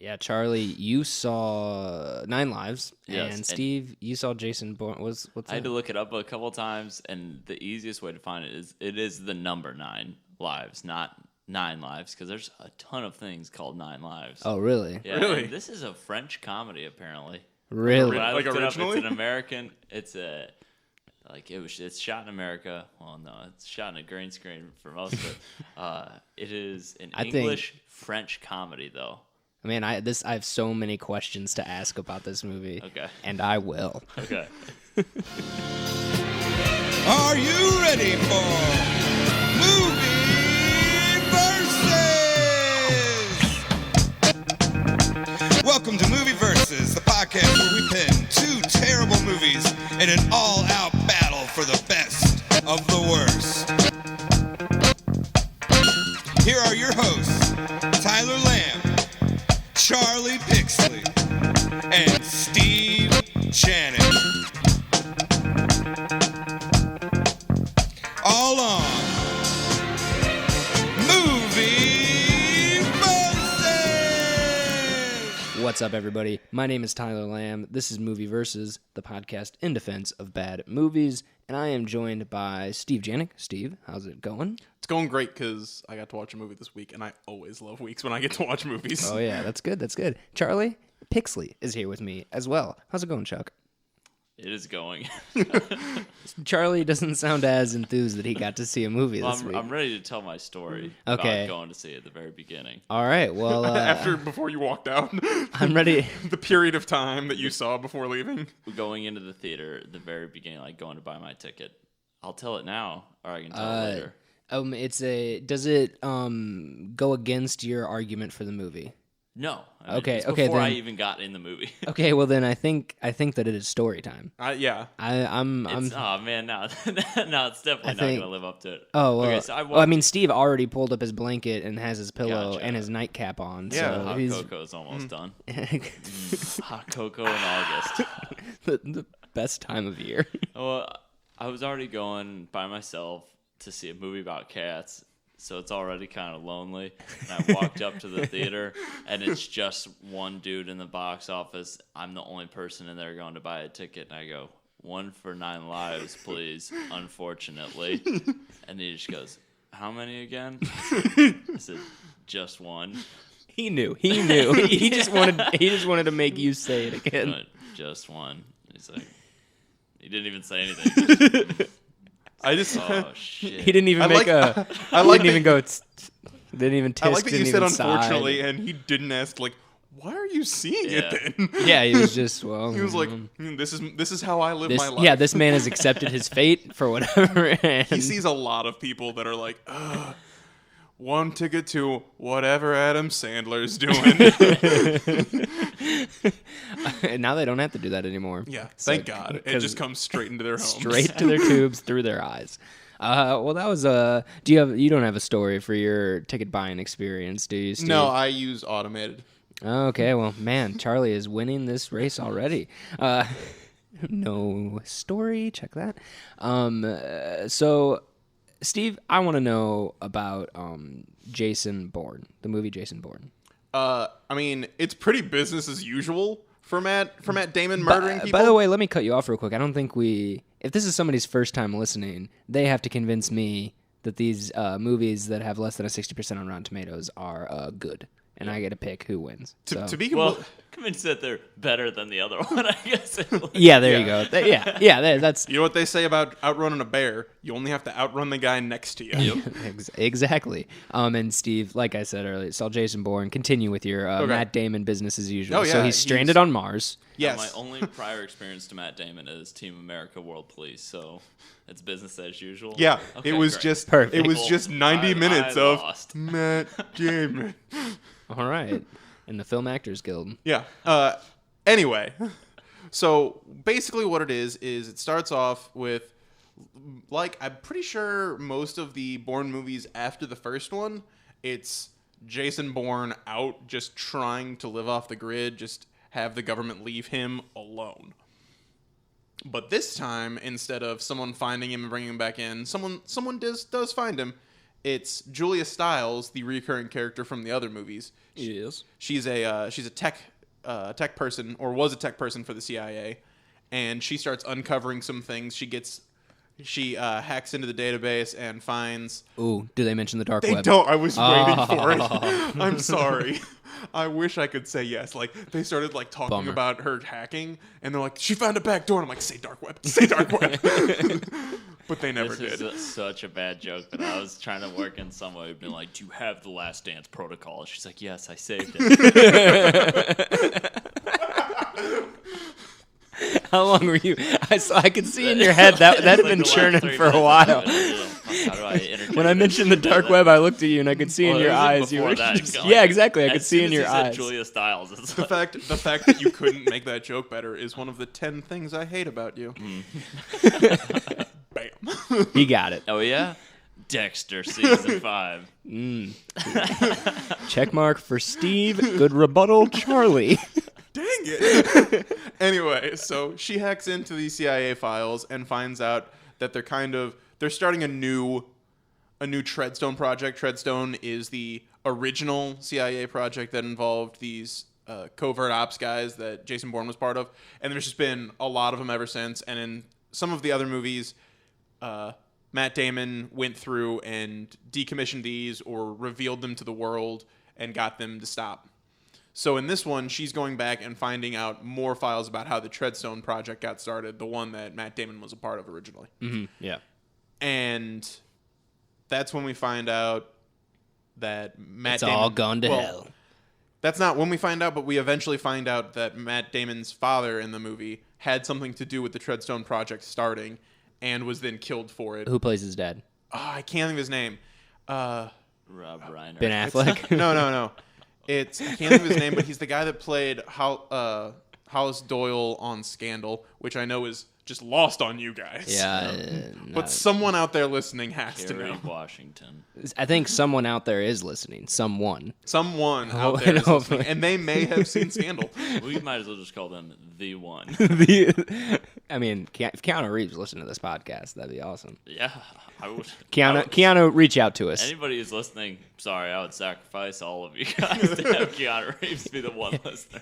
Yeah, Charlie, you saw 9 Lives, Yes, and Steve, you saw Jason Bourne. What's I had to look it up a couple times, and the easiest way to find it is the number 9 lives, not 9 lives, because there's a ton of things called 9 lives. Oh, really? Yeah, Really? and this is a French comedy, apparently. Really? When I Like looked it up, originally? it's an American. It's shot in America. Well, no, it's shot in a green screen for most of it. It is an English French comedy, though. Man, I have so many questions to ask about this movie. Okay. And I will. Okay. Are you ready for Movie Versus? Welcome to Movie Versus, the podcast where we pin 2 terrible movies in an all-out battle for the best of the worst. Here are your hosts, Tyler Lamb, Charlie Pixley, and Steve Shannon. All on Movie Versus! What's up, everybody? My name is Tyler Lamb. This is Movie Versus, the podcast in defense of bad movies, and I am joined by Steve Janik. Steve, how's it going? It's going great because I got to watch a movie this week, and I always love weeks when I get to watch movies. Oh, yeah, that's good. That's good. Charlie Pixley is here with me as well. How's it going, Chuck? It is going. Charlie doesn't sound as enthused that he got to see a movie Well, this week. I'm ready to tell my story Okay. about going to see it at the very beginning. All right, well, Before you walked out, I'm ready. the period of time that you saw before leaving. Going into the theater at the very beginning, like going to buy my ticket. I'll tell it now, or I can tell it later. Does it go against your argument for the movie? No. Okay, Before I then- even got in the movie. Okay, well then I think that it is story time. Yeah. I'm Oh man, no, no, it's definitely not think- gonna live up to it. Oh well, Okay, so I mean, Steve already pulled up his blanket and has his pillow Gotcha. and his nightcap on. Yeah, so Hot he's cocoa's almost done. Hot cocoa in August. the best time of year. Well, I was already going by myself to see a movie about cats, so it's already kind of lonely. And I walked up to the theater, and it's just one dude in the box office. I'm the only person in there going to buy a ticket, and I go, 1 for 9 lives, please, unfortunately. And he just goes, how many again? I said, just 1. He knew. He just wanted to make you say it I again. went, just 1. He's like, he didn't even say anything. I just. Oh, shit. He didn't even I make like- a. I He like didn't even that- go. Didn't even tisk. I like that you didn't said even sigh. unfortunately, and he didn't ask, like, why are you seeing Yeah. it then? Yeah, he was just well. He was like, this is how I live my life. Yeah, this man has accepted his fate for whatever. And He sees a lot of people that are like, ugh, 1 ticket to whatever Adam Sandler's doing. and now they don't have to do that anymore. Yeah, So- thank God. It 'cause just comes straight into their homes. straight to their tubes through their eyes. Well, that was you don't have a story for your ticket buying experience, do you, Steve? No, I use automated. Okay, well, man, Charlie is winning this race already. No story. Check that. So, Steve, I want to know about Jason Bourne, the movie Jason Bourne. I mean, it's pretty business as usual for Matt Damon murdering people. By the way, let me cut you off real quick. I don't think if this is somebody's first time listening, they have to convince me that these movies that have less than a 60% on Rotten Tomatoes are good. And I get to pick who wins. to be Well, convinced that they're better than the other one, I guess. yeah, there you go. That's you know what they say about outrunning a bear? You only have to outrun the guy next to you. exactly. And Steve, like I said earlier, saw Jason Bourne. Continue with your Matt Damon business as usual. Oh, yeah, So he's stranded on Mars. Yes. My only prior experience to Matt Damon is Team America World Police, so it's business as usual. Yeah, Okay, it was great. just Perfect. it was Well, just 90 minutes I of lost. Matt Damon. All right. In the Film Actors Guild. Yeah. Anyway, so basically what it is it starts off with, like, I'm pretty sure most of the Bourne movies after the first one, it's Jason Bourne out just trying to live off the grid, just have the government leave him alone. But this time, instead of someone finding him and bringing him back in, someone does find him, it's Julia Stiles, the recurring character from the other movies. Yes. She's a tech person, or was a tech person for the CIA, and she starts uncovering some things. She hacks into the database and finds. Ooh, do they mention the dark They web? don't. I was waiting for it. I'm sorry. I wish I could say yes. Like, they started like talking Bummer. about her hacking, and they're like, she found a back door, and I'm like, say dark web, say dark web. But they never This did. is such a bad joke that I was trying to work in some way. Being like, do you have the Last Dance protocol? She's like, yes, I saved it. How long were you? I could see in your head that had Like been the last churning 3 for a minutes while. of it. How do I interject When I mentioned the dark web, I looked at you and I could see in Well, your it was even eyes you before were. that. Just, Like, yeah, exactly. I could as see soon in as your you said eyes. Julia Stiles. It's The like, fact that you couldn't make that joke better is one of the 10 things I hate about you. Bam. He got it. oh yeah, Dexter season 5. Check mark for Steve. Good rebuttal, Charlie. Dang it. Anyway, so she hacks into the CIA files and finds out that they're starting a new Treadstone project. Treadstone is the original CIA project that involved these covert ops guys that Jason Bourne was part of, and there's just been a lot of them ever since. And in some of the other movies, Matt Damon went through and decommissioned these or revealed them to the world and got them to stop. So in this one, she's going back and finding out more files about how the Treadstone project got started, the one that Matt Damon was a part of originally. Mm-hmm. Yeah. And that's when we find out that Matt It's Damon... all gone to hell. That's not when we find out, but we eventually find out that Matt Damon's father in the movie had something to do with the Treadstone project starting and was then killed for it. Who plays his dad? Oh, I can't think of his name. Rob Reiner. Ben Affleck. No. I can't think of his name, but he's the guy that played Hollis Doyle on Scandal, which I know is just lost on you guys. Yeah. But someone out there listening has to Kerry know. Washington. I think someone out there is listening. Someone. Someone Oh, out there is no. listening, and they may have seen Scandal. We might as well just call them the one. I mean, if Keanu Reeves listened to this podcast, that'd be awesome. Yeah, I would. Keanu, reach out to us. Anybody who's listening, sorry, I would sacrifice all of you guys to have Keanu Reeves be the one listener.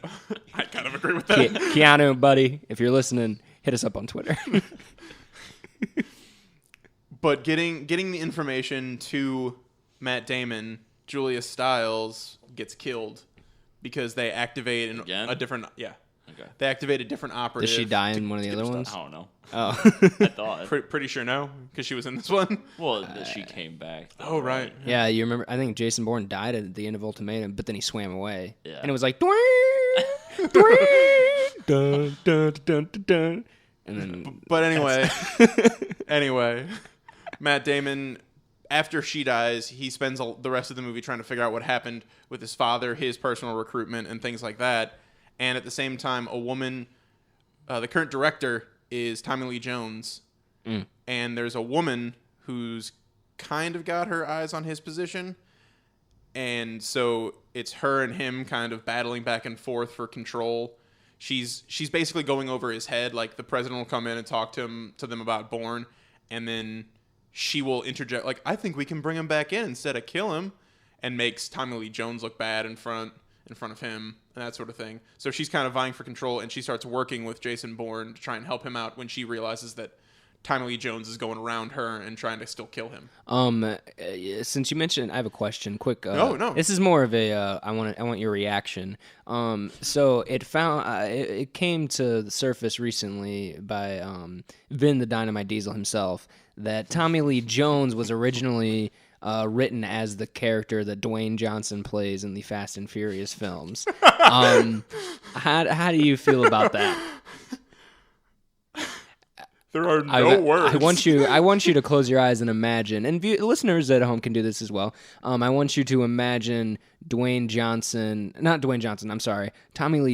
I kind of agree with that. Keanu, buddy, if you're listening, hit us up on Twitter. But getting the information to Matt Damon, Julia Stiles gets killed because they activate Again? a different... Yeah. Okay. They activate a different operative. Does she die in one of the to other get ones? I don't know. Oh. I thought. Pretty sure no, because she was in this one. Well, that she came back. Though, Oh, right. Yeah, you remember? I think Jason Bourne died at the end of Ultimatum, but then he swam away. Yeah. And it was like, dun, dun, dun, dun, dun. And then, But anyway, Matt Damon, after she dies, he spends the rest of the movie trying to figure out what happened with his father, his personal recruitment, and things like that. And at the same time, a woman, the current director is Tommy Lee Jones, and there's a woman who's kind of got her eyes on his position, and so it's her and him kind of battling back and forth for control. She's basically going over his head. Like, the president will come in and talk to them about Bourne, and then she will interject, like, I think we can bring him back in instead of kill him, and makes Tommy Lee Jones look bad in front of him and that sort of thing. So she's kind of vying for control, and she starts working with Jason Bourne to try and help him out when she realizes that Tommy Lee Jones is going around her and trying to still kill him. since you mentioned, I have a question. Quick. No. This is more of a. I want your reaction. So it came to the surface recently by Vin the Dynamite Diesel himself that Tommy Lee Jones was originally written as the character that Dwayne Johnson plays in the Fast and Furious films. How do you feel about that? There are no words. I want you to close your eyes and imagine, and listeners at home can do this as well. I want you to imagine Tommy Lee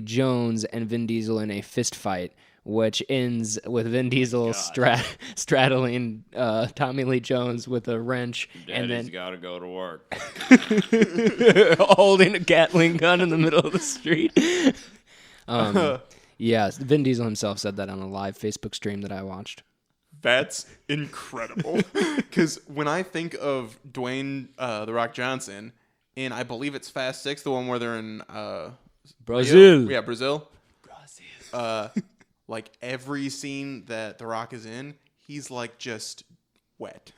Jones and Vin Diesel in a fist fight, which ends with Vin Diesel straddling Tommy Lee Jones with a wrench, and then gotta go to work. holding a Gatling gun in the middle of the street. Yeah, Vin Diesel himself said that on a live Facebook stream that I watched. That's incredible. Because when I think of Dwayne The Rock Johnson, in I believe it's Fast 6, the one where they're in Brazil. Rio? Yeah, Brazil. Like every scene that The Rock is in, he's like just wet.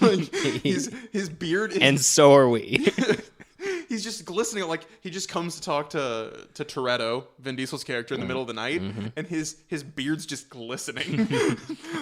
Like his beard is, And so are we. he's just glistening. Like he just comes to talk to Toretto, Vin Diesel's character, in the middle of the night, and his beard's just glistening.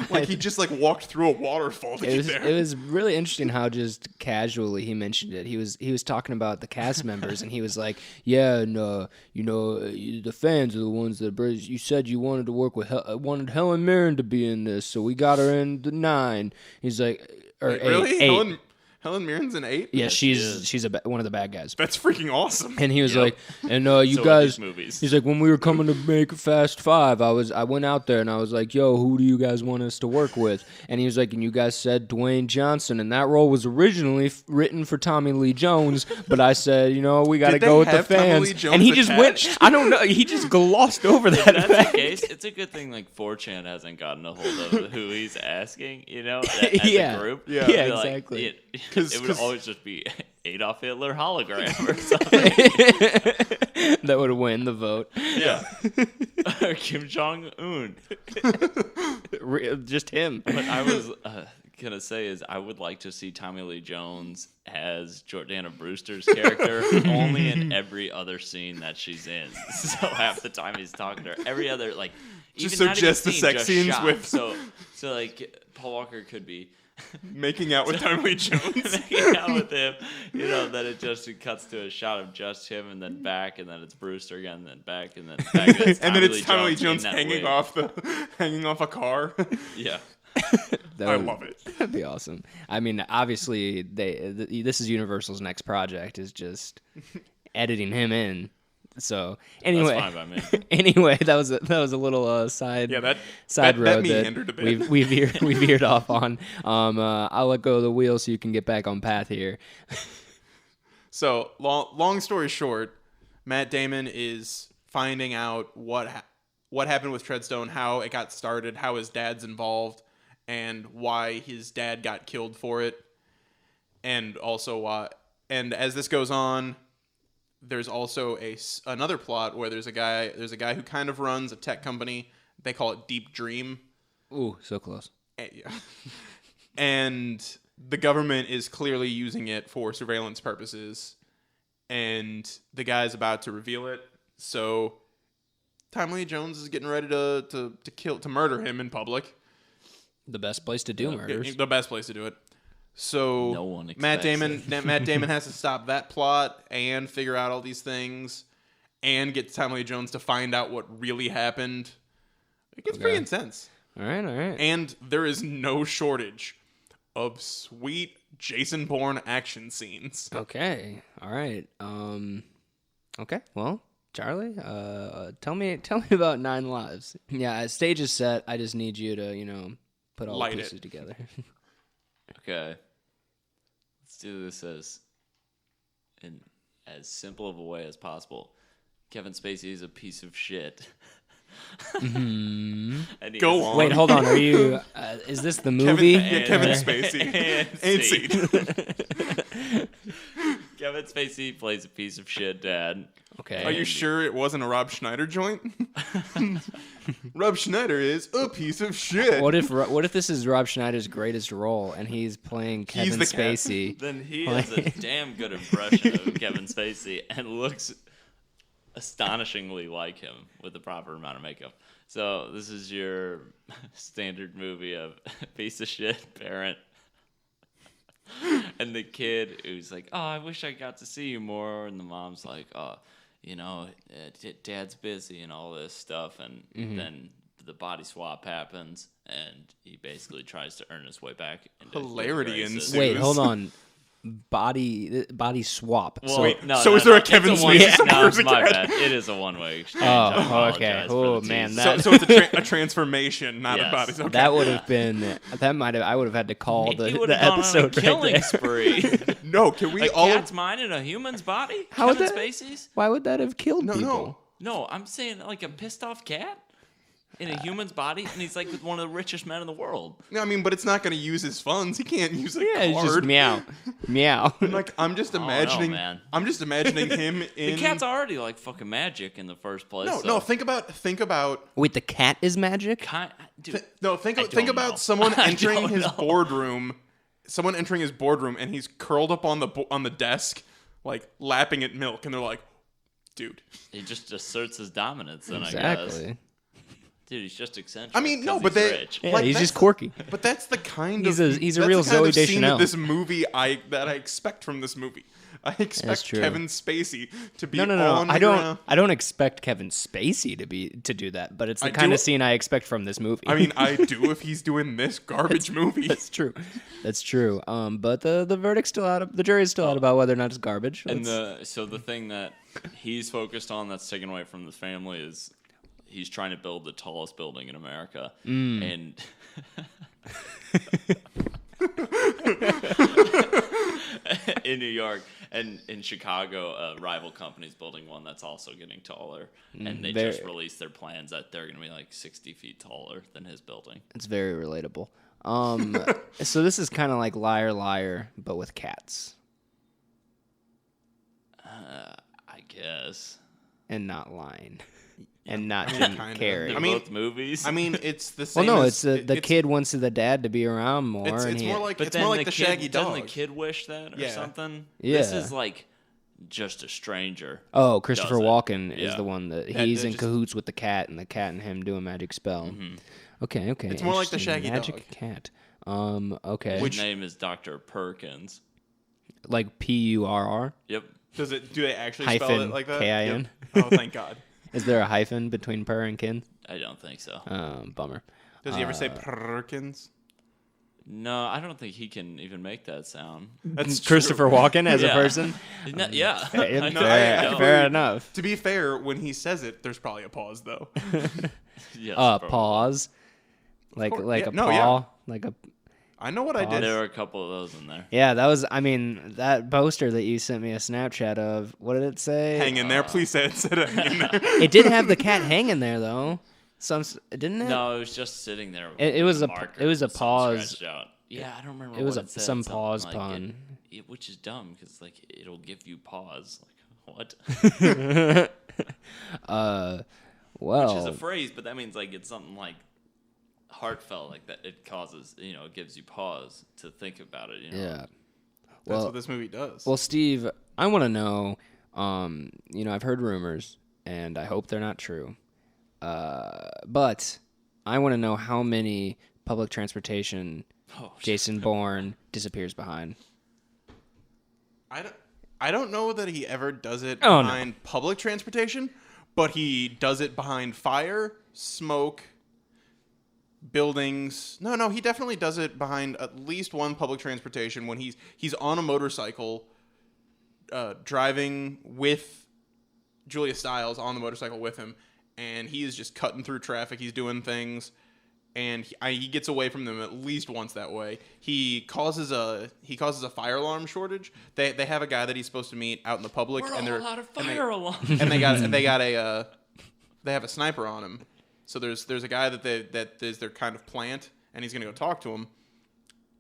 Like he just like walked through a waterfall to get there. It was really interesting how just casually he mentioned it. He was talking about the cast members, and he was like, "Yeah, and the fans are the ones that you said you wanted to work with. Wanted Helen Mirren to be in this, so we got her in the 9." He's like, or Wait, really? 8. Helen Mirren's in 8? Yeah, Yes, she's one of the bad guys. That's freaking awesome. And he was Yep. like, and you So are guys, these movies. he's like, when we were coming to make Fast 5, I went out there and I was like, yo, who do you guys want us to work with? And he was like, and you guys said Dwayne Johnson, and that role was originally written for Tommy Lee Jones, but I said, we got to Did go they with the have Tommy fans. Lee Jones And he just attached? went, I don't know, he just glossed over that. If that's fact. the case, it's a good thing like 4chan hasn't gotten a hold of who he's asking, as Yeah. a group. Yeah. Yeah, Be like, exactly. It would always just be Adolf Hitler hologram or something. That would win the vote. Yeah. Or Kim Jong-un. Just him. What I was going to say is I would like to see Tommy Lee Jones as Jordana Brewster's character only in every other scene that she's in. So half the time he's talking to her. Every other, like, Just even so not even just the scene, sex just scenes shot. with- So like Paul Walker could be Making out with Tommy Lee Jones. hanging out with him, then it cuts to a shot of just him, and then back, and then it's Brewster again, and then back, and then back, And then it's Tommy Lee Jones in that hanging wig. hanging off a car. Yeah, I love it. That'd be awesome. I mean, obviously, this is Universal's next project is just editing him in. So anyway, that's fine by me. anyway, that was a little side. Yeah, that side that road meandered a bit. we veered off on. I'll let go of the wheel so you can get back on path here. So long story short, Matt Damon is finding out what happened with Treadstone, how it got started, how his dad's involved, and why his dad got killed for it, and also why. And as this goes on, there's also another plot where there's a guy who kind of runs a tech company. They call it Deep Dream. Ooh, so close. Yeah. And the government is clearly using it for surveillance purposes, and the guy's about to reveal it. So Tommy Lee Jones is getting ready to murder him in public. The best place to do murders. The best place to do it. So No one Matt expects Damon has to stop that plot and figure out all these things and get Tommy Lee Jones to find out what really happened. It gets pretty intense. All right. And there is no shortage of sweet Jason Bourne action scenes. Okay. All right. Okay. Well, Charlie, tell me about 9 Lives. Yeah, stage is set. I just need you to, put all Light the it. pieces together. Okay, let's do this in as simple of a way as possible. Kevin Spacey is a piece of shit. And he Go is- on. Wait, hold on. Are you? Is this the movie? Kevin Spacey. And scene. Kevin Spacey plays a piece of shit dad. Okay. Are you sure it wasn't a Rob Schneider joint? Rob Schneider is a piece of shit. What if this is Rob Schneider's greatest role and he's playing Kevin the cat. Spacey? Then he has a damn good impression of Kevin Spacey and looks astonishingly like him with the proper amount of makeup. So this is your standard movie of piece of shit parent and the kid who's like, oh, I wish I got to see you more. And the mom's like, oh, dad's busy and all this stuff. And then the body swap happens and he basically tries to earn his way back into good Hilarity graces. ensues. Wait, hold on. Body swap. Well, Wait, no, so no, is there a it's Kevin one- Spacey No, versus my Dad? bad. It is a one-way exchange. I oh, apologize okay. for Oh the man, tease. that So it's a transformation, not Yes. a body. Okay. that would have been I would have had to call He the would have gone on a episode right killing there. spree. No, can we A all? cat's mind in a human's body? How would Kevin that- Spacey's? Why would that have killed No, people? no. No, I'm saying like a pissed off cat. in a human's body, and he's like with one of the richest men in the world. I mean, but it's not going to use his funds. He can't use a Yeah, it's just card. meow, meow. Like I'm just imagining. man. I'm just imagining him in. The cat's already like fucking magic in the first place. No, so. no. Think about. Wait, the cat is magic? Dude, No, think I think don't about know. someone I entering don't his know. boardroom. Someone entering his boardroom, and he's curled up on the desk, like lapping at milk, and they're like, "Dude." he just asserts his dominance. Then I guess. Exactly. Dude, he's just eccentric. I mean, no, 'cause but he's they. rich. Yeah, like, he's that's- just quirky. But that's the kind He's of. a- he's a that's real the kind Zooey of scene Deschanel. of this movie I expect from this movie. I expect true. Kevin Spacey to be No. on the I ground. don't expect Kevin Spacey to do that, but it's the I kind do- of scene I expect from this movie. I mean, I do if he's doing this garbage movie. That's true. That's true. But the verdict's still out. The jury's still out about whether or not it's garbage. And That's- so the thing that he's focused on that's taken away from the family is he's trying to build the tallest building in America. And in New York and in Chicago, a rival company's building one that's also getting taller. And they very- just released their plans that they're going to be like 60 feet taller than his building. It's very relatable. So this is kind of like Liar Liar, but with cats I guess. and not lying, and not Jim kinda. Carrey. They're I mean- both movies. I mean, it's the well, same. no, as, it's the it's, kid wants the dad to be around more, It's, and it's he, more like But it's then more like the kid, Shaggy doesn't Dog. the kid wish that or Yeah. something? Yeah. This is like just a stranger. oh, Christopher does it. Walken is Yeah. the one that Yeah, he's they in just- cahoots with the cat, and the cat and him do a magic spell. Okay. It's more like the interesting. Shaggy magic Dog. cat. Okay, His name is Dr. Perkins. like Purr. Yep. Do they actually spell Hyphen it like that? K-I-N. Yep. Oh, thank God. Is there a hyphen between purr and kin? I don't think so. Bummer. Does he ever say Perkins? No, I don't think he can even make that sound. That's Christopher true. Walken as a Yeah. person. Yeah. Fair, No, I fair believe- enough. To be fair, when he says it, there's probably a pause though. Yes, probably. Pause. Like course. like Yeah, a no, paw. yeah. Like a I know what I did. There were a couple of those in there. yeah. That was. I mean, that poster that you sent me a Snapchat of. What did it say? Hang in there, please say it. Said it. Hang in there. It did have the cat hanging there though. Didn't it? No, it was just sitting there. It was with a- marker it was a some pause. scratched out. Yeah, I don't remember. It was what said. some Something pause like pun. which is dumb because like it'll give you pause. Like what? Well. Which is a phrase, but that means like it's something like heartfelt, like that. It causes it gives you pause to think about it. yeah. That's Well, what this movie does. well, Steve, I want to know. I've heard rumors, and I hope they're not true. But I want to know how many public transportation Oh, Jason Bourne disappears behind. I don't know that he ever does it Oh, no. behind public transportation, but he does it behind fire, smoke, buildings. No, he definitely does it behind at least one public transportation when he's on a motorcycle, driving with Julia Stiles on the motorcycle with him, and he is just cutting through traffic. He's doing things, and he gets away from them at least once that way. He causes a fire alarm shortage. They have a guy that he's supposed to meet out in the public, we're and all they're out of and they- fire alarm. and they have a sniper on him. So there's a guy that is their kind of plant, and he's gonna go talk to him.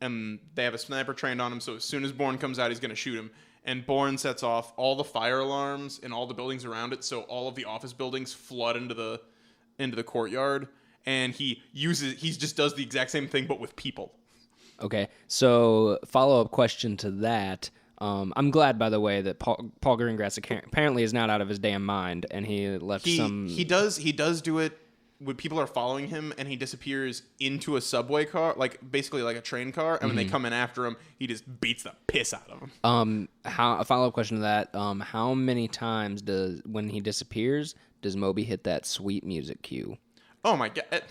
And they have a sniper trained on him. So as soon as Bourne comes out, he's gonna shoot him. And Bourne sets off all the fire alarms in all the buildings around it, so all of the office buildings flood into the courtyard. And he just does the exact same thing, but with people. Okay, so follow-up question to that. I'm glad, by the way, that Paul Greengrass apparently is not out of his damn mind, and he left some. He does do it when people are following him, and he disappears into a subway car, like basically like a train car. And when they come in after him, he just beats the piss out of them. A follow-up question to that: how many times when he disappears does Moby hit that sweet music cue? Oh my god!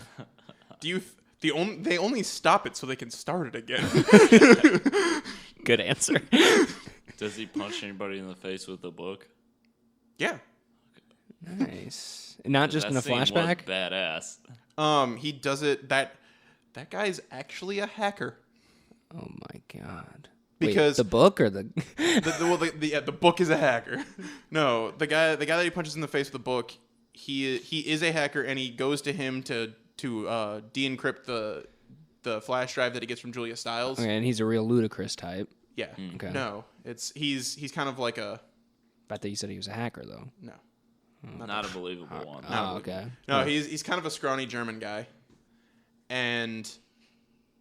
They only stop it so they can start it again. Good answer. Does he punch anybody in the face with the book? Yeah. Nice. Not just in a That scene was flashback. badass. He does it. That guy's actually a hacker. Oh my god. Because- Wait, the book or the The book is a hacker. No, the guy that he punches in the face with the book he is a hacker, and he goes to him to de-encrypt the flash drive that he gets from Julia Stiles. Okay, and he's a real ludicrous type. Yeah. Okay. No, he's kind of like a I thought you said he was a hacker, though. no. Not a believable one. Oh, okay. No, he's kind of a scrawny German guy, and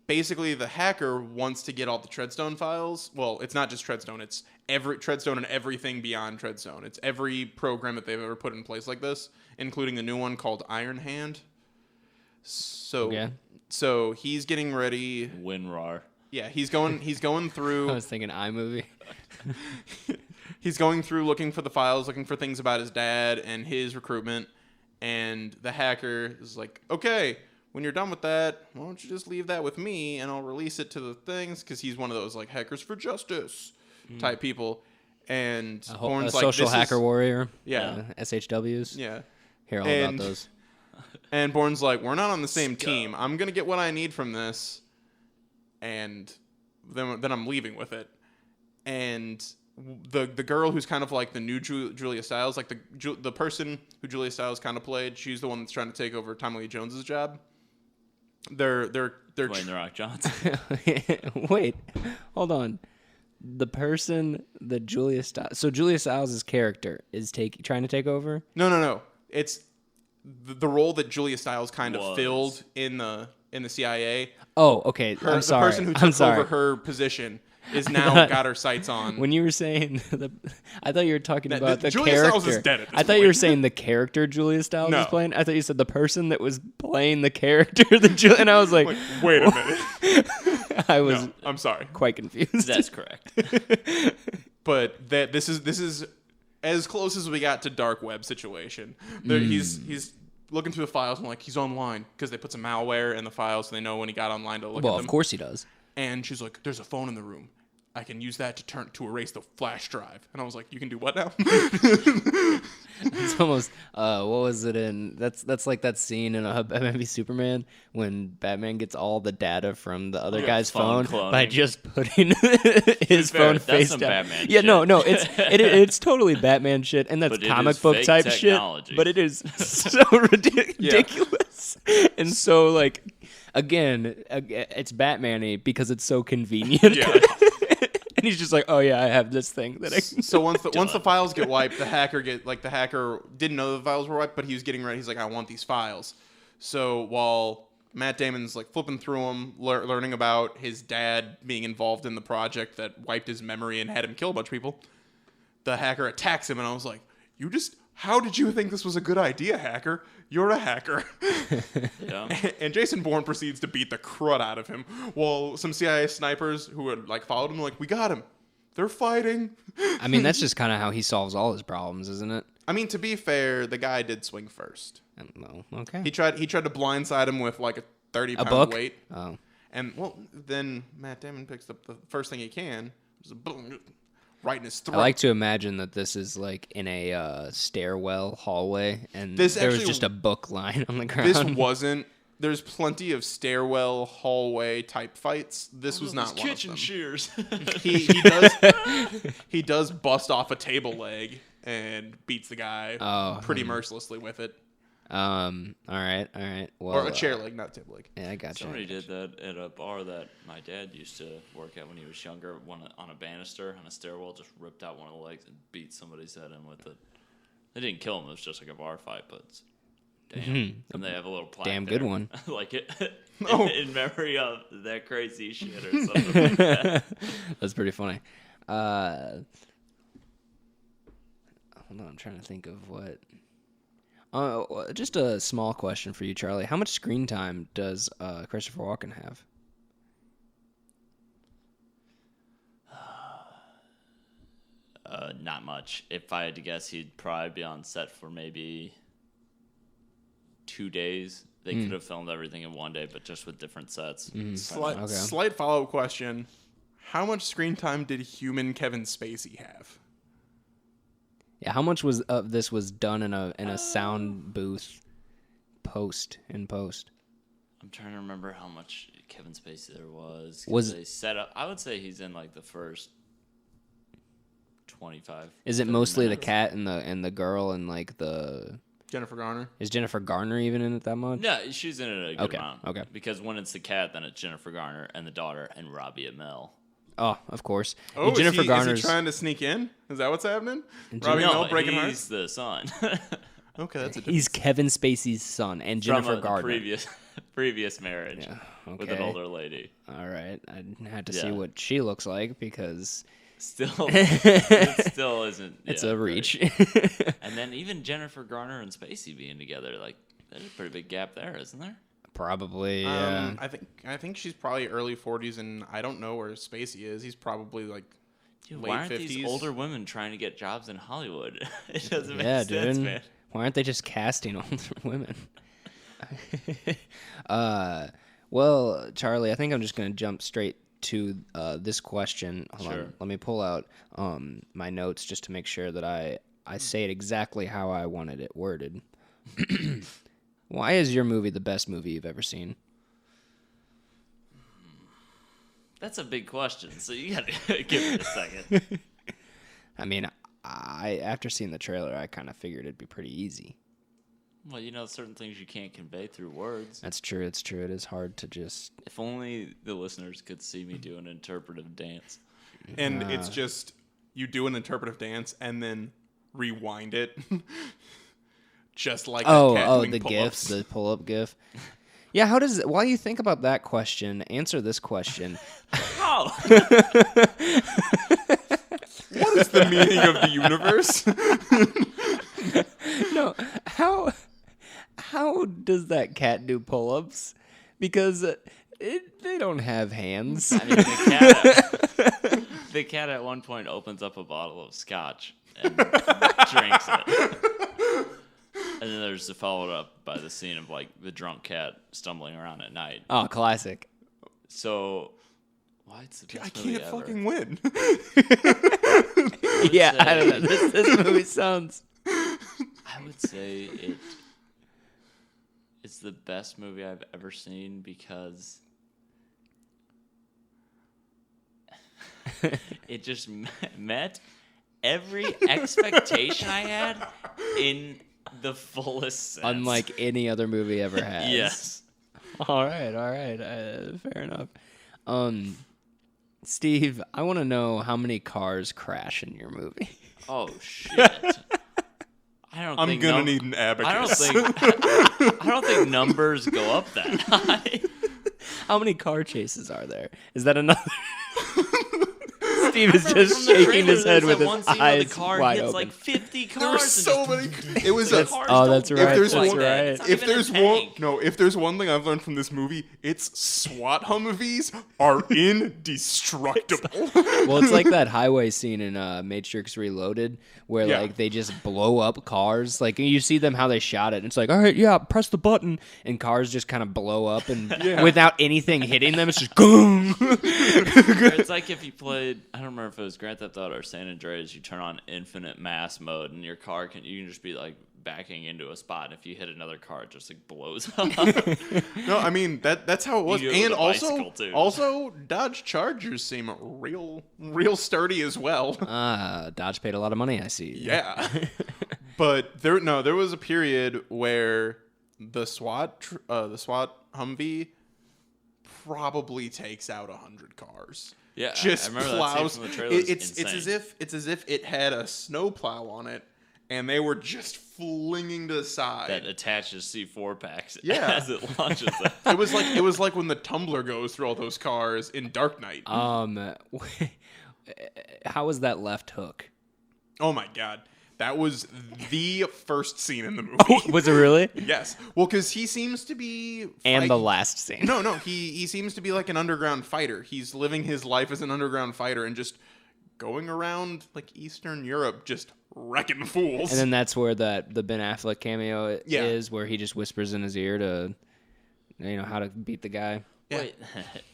basically the hacker wants to get all the Treadstone files. Well, it's not just Treadstone; it's every Treadstone and everything beyond Treadstone. It's every program that they've ever put in place like this, including the new one called Iron Hand. So he's getting ready. WinRAR. Yeah, he's going through. I was thinking iMovie. He's going through looking for the files, looking for things about his dad and his recruitment. And the hacker is like, okay, when you're done with that, why don't you just leave that with me and I'll release it to the things? Because he's one of those like hackers for justice type people. And Bourne's a like, social hacker warrior. Yeah. SHWs. Yeah. Hear all about those. And Bourne's like, we're not on the same team. I'm going to get what I need from this. And then I'm leaving with it. And the girl who's kind of like the new Julia Stiles, like the person who Julia Stiles kind of played, she's the one that's trying to take over Tommy Lee Jones's job. They're Dwayne The Rock Johnson. Wait, hold on. The person that Julia Stiles, so Julia Stiles' character is trying to take over? No. It's the role that Julia Stiles kind of filled in the CIA. Oh, okay. I'm sorry. The person who took over her position is now got her sights on. When you were saying I thought you were talking about the Julia character. Stiles is dead at this I thought you were saying the character Julia Stiles was playing. I thought you said the person that was playing the character and I was like wait a minute. I was I'm sorry. Quite confused. That's correct. But this is as close as we got to dark web situation. He's looking through the files and like he's online because they put some malware in the files so they know when he got online to look at them. Well, of course he does. And she's like, "There's a phone in the room. I can use that to erase the flash drive." And I was like, "You can do what now?" It's almost what was it in? That's like that scene in Batman v Superman when Batman gets all the data from the other guy's phone by just putting his phone face down. Batman yeah, shit. no, it's totally Batman shit, and that's But comic book type technology. shit. But it is so ridiculous, and so like again, it's Batman-y because it's so convenient. Yeah. And he's just like, oh yeah, I have this thing that I. So once the files get wiped, the hacker didn't know the files were wiped, but he was getting ready. He's like, I want these files. So while Matt Damon's like flipping through them, learning about his dad being involved in the project that wiped his memory and had him kill a bunch of people, the hacker attacks him, and I was like, how did you think this was a good idea, hacker? You're a hacker. Yeah. And Jason Bourne proceeds to beat the crud out of him while some CIA snipers who had like followed him like, we got him. They're fighting. I mean, that's just kind of how he solves all his problems, isn't it? I mean, to be fair, the guy did swing first. No, okay. He tried to blindside him with like a 30-pound book? weight. Oh. And well, then Matt Damon picks up the first thing he can, just boom, right in his throat. I like to imagine that this is like in a stairwell hallway, and This there was actually- just a book lying on the ground. This wasn't. There's plenty of stairwell hallway type fights. This was not one of kitchen them. shears. He does bust off a table leg and beats the guy pretty mercilessly with it. All right. Well, Or a chair leg, not table leg. Yeah, I got you. Somebody did that at a bar that my dad used to work at when he was younger. One on a banister on a stairwell, just ripped out one of the legs and beat somebody's head in with it. They didn't kill him. It was just like a bar fight, but damn. And they have a little plaque Damn there. good one. Like it in memory of that crazy shit or something like that. That's pretty funny. Hold on, I'm trying to think of what. Just a small question for you, Charlie. How much screen time does Christopher Walken have? Not much. If I had to guess, he'd probably be on set for maybe 2 days. They could have filmed everything in one day, but just with different sets. Slight follow-up question. How much screen time did human Kevin Spacey have? Yeah, how much of this was done in a sound booth in post? I'm trying to remember how much Kevin Spacey there was. Was they set up? I would say he's in like the first 25. Is it 30 mostly minutes. the cat and the girl and like the Jennifer Garner. Is Jennifer Garner even in it that much? No, she's in it a good Okay, amount. okay. Because when it's the cat, then it's Jennifer Garner and the daughter and Robbie Amell. Oh, of course. Oh, Jennifer Garner's is he trying to sneak in? Is that what's happening? Robbie Amell breaking he's hearts? the son. Okay, that's a He's Kevin Spacey's son and Jennifer From Garner. previous marriage Yeah, with an okay. older lady. All right. I had to see Yeah. what she looks like because Still, it still isn't. it's yeah, a reach. And then even Jennifer Garner and Spacey being together, like there's a pretty big gap there, isn't there? Probably, yeah. I think she's probably early 40s, and I don't know where Spacey is. He's probably like Dude, late why aren't 50s. these older women trying to get jobs in Hollywood? It doesn't make Yeah, sense, dude. man. Why aren't they just casting older women? Well, Charlie, I think I'm just going to jump straight to this question. Hold Sure. on. Let me pull out my notes just to make sure that I say it exactly how I wanted it worded. Why is your movie the best movie you've ever seen? That's a big question, so you gotta give it a second. I mean, after seeing the trailer, I kind of figured it'd be pretty easy. Well, certain things you can't convey through words. That's true. It's true. It is hard to just. If only the listeners could see me do an interpretive dance. And it's just you do an interpretive dance and then rewind it, just like that cat doing the pull-ups. GIF, the pull-up GIF. Yeah, while you think about that question, answer this question. Oh, What is the meaning of the universe? No, how does that cat do pull-ups? Because they don't have hands. I mean, the cat at one point opens up a bottle of scotch and drinks it. And then there's the followed up by the scene of like the drunk cat stumbling around at night. Oh, classic. So, why it's the best I movie can't ever. fucking win. Yeah, I say- don't know. This movie sounds. I would say it's the best movie I've ever seen because it just met every expectation I had in the fullest sense. Unlike any other movie ever has. Yes. All right. Fair enough. Steve, I want to know how many cars crash in your movie. Oh shit. I'm gonna need an abacus. I don't think numbers go up that high. How many car chases are there? Is that another? Steve is From just the shaking trailer, his head there's with that his one scene where eyes the car wide hits open. like 50 cars. There were so many. It was a. Cars Oh, don't that's go right. If there's like one, that. It's not if even a there's one, tank. no, if there's one thing I've learned from this movie, it's SWAT Humvees are indestructible. Well, it's like that highway scene in Matrix Reloaded where Yeah. like they just blow up cars. Like you see them how they shot it. And it's like, all right, yeah, press the button, and cars just kind of blow up, and without anything hitting them, it's just boom. It's like if you played, I don't remember if it was Grand Theft Auto or San Andreas, you turn on infinite mass mode and your car you can just be like backing into a spot, and if you hit another car, it just like blows up. No, I mean that's how it was, You do it and with a bicycle, too. also Dodge Chargers seem real sturdy as well. Dodge paid a lot of money, I see. Yeah, but there was a period where the SWAT Humvee probably takes out 100 cars. Yeah, Just I remember plows. that scene from the trailer. It's as if it had a snowplow on it, and they were just flinging to the side. that attaches C4 packs Yeah. as it launches them. It was like when the tumbler goes through all those cars in Dark Knight. How was that left hook? Oh my god, that was the first scene in the movie. Was it really? Yes, well, because he seems to be And the last scene. No, he seems to be like an underground fighter. He's living his life as an underground fighter and just going around like Eastern Europe, just wrecking fools. And then that's where the Ben Affleck cameo Yeah. is, where he just whispers in his ear to, how to beat the guy. Yeah.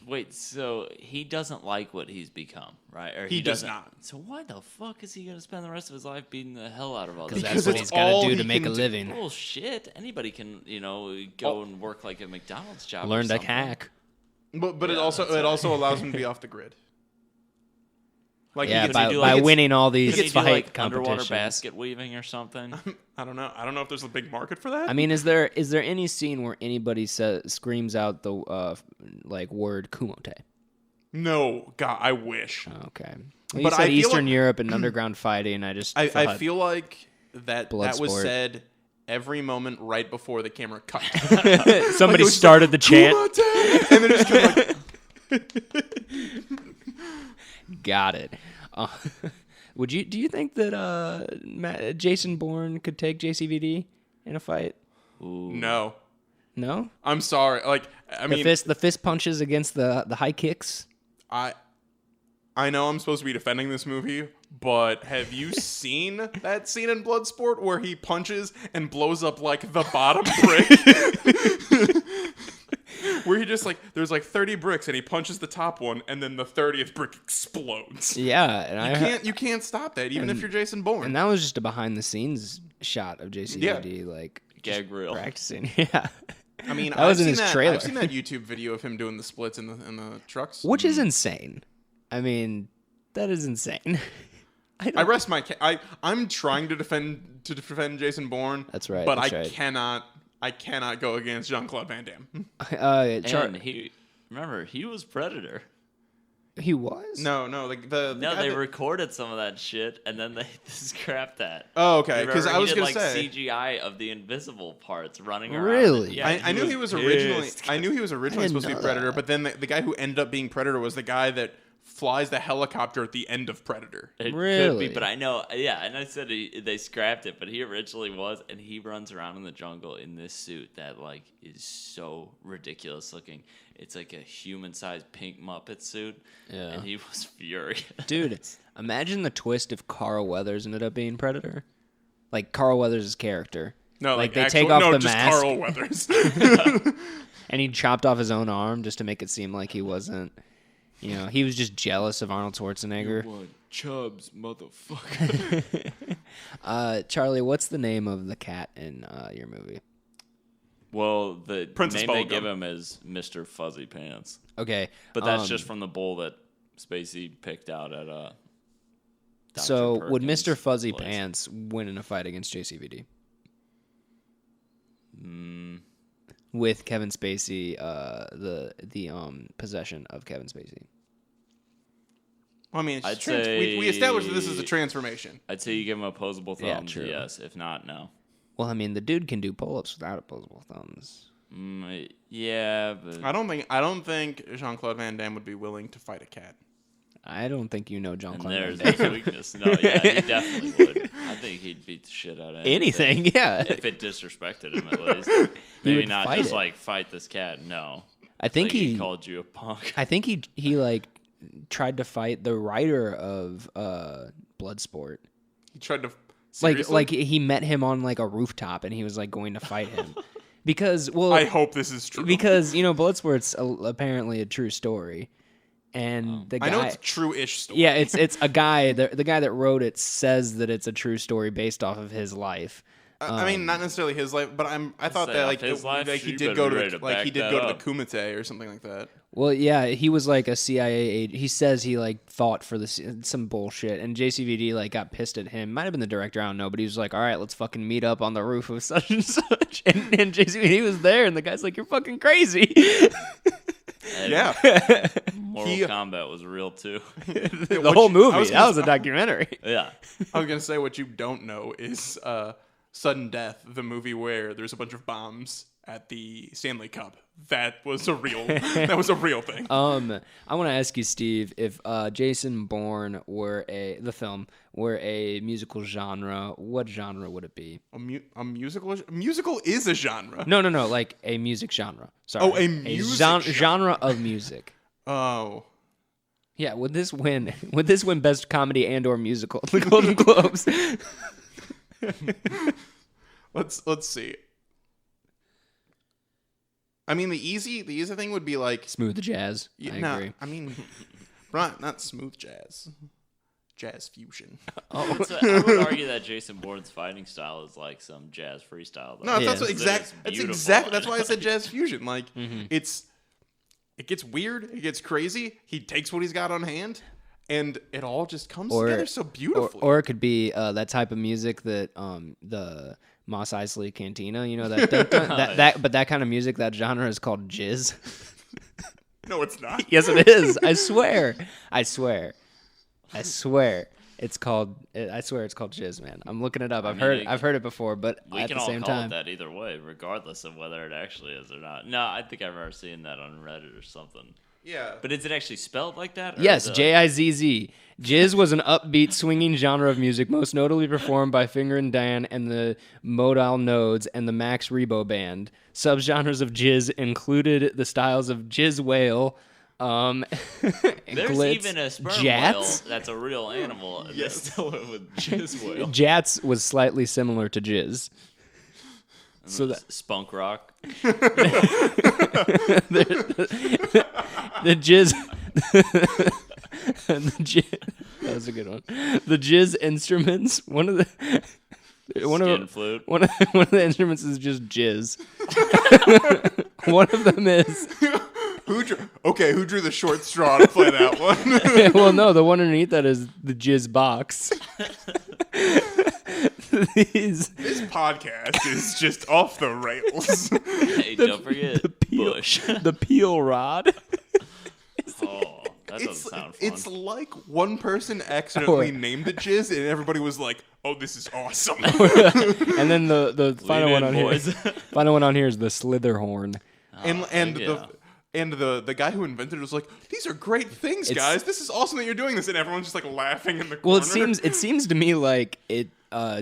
Wait. So he doesn't like what he's become, right? Or He does doesn't- not. So why the fuck is he gonna spend the rest of his life beating the hell out of all Because these? that's Because what it's he's got all to do he to make a can do. living. Bullshit. Anybody can, go and work like a McDonald's job. or Learn to something. hack. but Yeah, it also that's right. allows him to be off the grid. Like Yeah, he gets, by winning all these Could he do fight like underwater competitions. basket weaving or something? I don't know. I don't know if there's a big market for that. I mean, is there any scene where anybody screams out the like word Kumote? No, God, I wish. Okay. Well, you But said I feel Eastern like- Europe and underground fighting. I I feel like that was Bloodsport. said every moment right before the camera cut. somebody Like, started the chant. "Kumite!" And then it just kind of like, Got it. Do you think that Jason Bourne could take JCVD in a fight? no. No. I'm sorry. Like, I mean, The fist punches against the high kicks. I know I'm supposed to be defending this movie, but have you seen that scene in Bloodsport where he punches and blows up like the bottom brick? Where he just like there's like 30 bricks and he punches the top one and then the 30th brick explodes. Yeah, and You can't stop that even if you're Jason Bourne. And that was just a behind the scenes shot of JCVD like Gag reel. practicing. Yeah. I mean, That was in his that, trailer. I've seen that YouTube video of him doing the splits in the trucks. Which is insane. I mean, that is insane. I rest my I'm trying to defend Jason Bourne. That's right, But that's I right. cannot go against Jean-Claude Van Damme. And he was Predator. He was? No, the No, guy they that- recorded some of that shit and then they scrapped that. Oh, okay. Because Remember, I was he did, gonna like say CGI of the invisible parts running around. Really? Yeah, I knew he was originally supposed to be know Predator, that. but then the guy who ended up being Predator was the guy that flies the helicopter at the end of Predator. It could Really? be, but I know, yeah, and I said they scrapped it, but he originally was, and he runs around in the jungle in this suit that like is so ridiculous looking. It's like a human-sized pink Muppet suit, Yeah. and he was furious. Dude, imagine the twist if Carl Weathers ended up being Predator. Like Carl Weathers' character. No, like they actual- take off no, the just mask Carl Weathers. and he chopped off his own arm just to make it seem like he wasn't, he was just jealous of Arnold Schwarzenegger. Chubbs, motherfucker. Charlie, what's the name of the cat in your movie? Well, the Princess name they Bubblegum. give him is Mr. Fuzzy Pants, Okay. but that's just from the bull that Spacey picked out at Dr. So would Perkins' Mr. Fuzzy place. Pants win in a fight against JCVD? With Kevin Spacey, the possession of Kevin Spacey. Well, I mean, I'd we established that this is a say- transformation. I'd say you give him opposable Yeah, thumbs, true. yes. If not, no. Well, I mean, the dude can do pull-ups without opposable thumbs. Yeah, but I don't think Jean-Claude Van Damme would be willing to fight a cat. I don't think you know John and Cleese. there's his weakness. No, yeah, he definitely would. I think he'd beat the shit out of Anything, yeah. if it disrespected him at least. Maybe would not fight just it. like fight this cat. No, I think like, he called you a punk. I think he like tried to fight the writer of Bloodsport. He tried to seriously? Like he met him on like a rooftop and he was like going to fight him. Because I hope this is true. because Bloodsport's apparently a true story. And the guy I know it's a true-ish story. yeah, it's a guy the guy that wrote it says that it's a true story based off of his life. I mean, not necessarily his life, but I thought say that off like his life, like he you did better go be to ready the, to like he back did that go to up. the Kumite or something like that. Well, yeah, he was like a CIA agent. He says he like fought for some bullshit, and JCVD like got pissed at him. Might have been the director, I don't know, but he was like, "All right, let's fucking meet up on the roof of such and such." And JCVD was there, and the guy's like, "You're fucking crazy." And Yeah, Mortal Kombat was real too. The whole movie. That was a documentary. Yeah, I was gonna say what you don't know is Sudden Death, the movie where there's a bunch of bombs at the Stanley Cup. That was a real thing. I want to ask you, Steve, if Jason Bourne were the film were a musical genre, what genre would it be? A musical? Musical is a genre. No, like a music genre. Sorry. Oh, a music genre of music. Oh, Yeah, would this win? Would this win Best Comedy and/or Musical at the Golden Globes? let's see. I mean, the easy thing would be like Smooth jazz. I agree. I mean, not smooth jazz, jazz fusion. I would argue that Jason Bourne's fighting style is like some jazz freestyle. Though. No, Yeah. that's what It's That's beautiful. exactly. That's why I said jazz fusion. Like it gets weird. It gets crazy. He takes what he's got on hand, and it all just comes Or- together so beautifully. Or it could be that type of music that the Mos Eisley Cantina, you know, that but that kind of music, that genre is called jizz. No, it's not. Yes, it is. I swear. It's called. I swear it's called jizz, man. I'm looking it up. I've heard it before, but We at can the all same call time, it that either way, regardless of whether it actually is or not. No, I think I've ever seen that on Reddit or something. Yeah. But is it actually spelled like that? Or yes, is it Jizz. Jizz was an upbeat, swinging genre of music, most notably performed by Finger and Dan and the Modal Nodes and the Max Rebo Band. Subgenres of jizz included the styles of jizz whale. There's glitz, even a sperm jats. whale that's a real animal. And they still went with jizz whale. Jats was slightly similar to jizz. So that spunk rock. The jizz. That was a good one. The jizz instruments. One of the Flute. one of the instruments is just jizz. One of them is. Who drew the short straw to play that one? Well, no, the one underneath that is the jizz box. This podcast is just off the rails. Hey, don't forget Bush. The peel rod. Oh, that doesn't sound fun. It's like one person accidentally named it jizz, and everybody was like, "Oh, this is awesome." And then the final one on boys. here. Final one on here is the slitherhorn. And the guy who invented it was like, "These are great things, guys. This is awesome that you're doing this," and everyone's just like laughing in the corner. Well, it seems to me like it.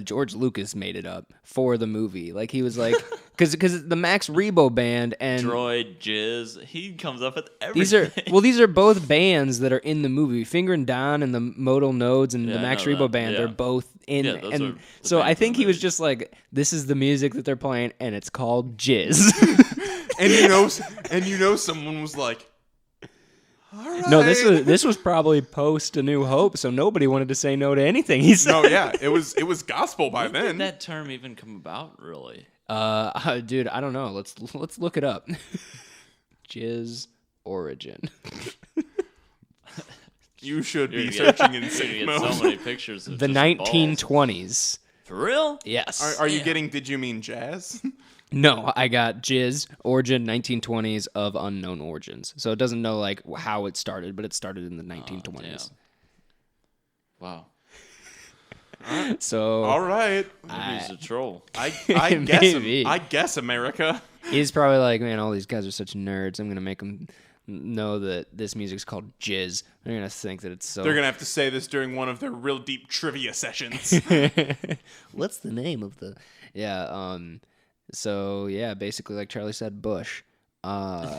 George Lucas made it up for the movie. Like he was like, because the Max Rebo Band and Droid Jizz, he comes up with everything. These are both bands that are in the movie. Finger and Don and the Modal Nodes and the Max Rebo Band are both in. Yeah, those and are the so I bands think in he the was just like, this is the music that they're playing, and it's called jizz. and you know, someone was like, "All right." No, this was probably post A New Hope, so nobody wanted to say no to anything he said. No, yeah, it was gospel by When then. did that term even come about, really? Dude, I don't know. Let's look it up. Jizz origin. You should be You're searching gonna in safe get mode. so many pictures of The just 1920s. balls. For real? Yes. Are you Yeah. getting? Did you mean jazz? No, I got Jizz origin 1920s of unknown origins. So it doesn't know like how it started, but it started in the 1920s. Wow. So All right, Maybe he's a troll. I guess Maybe. I guess America. he's probably like, man, all these guys are such nerds. I'm gonna make them know that this music's called Jizz. They're gonna think that it's so. They're gonna have to say this during one of their real deep trivia sessions. What's the name of the? Yeah. So yeah, basically, like Charlie said, Bush. All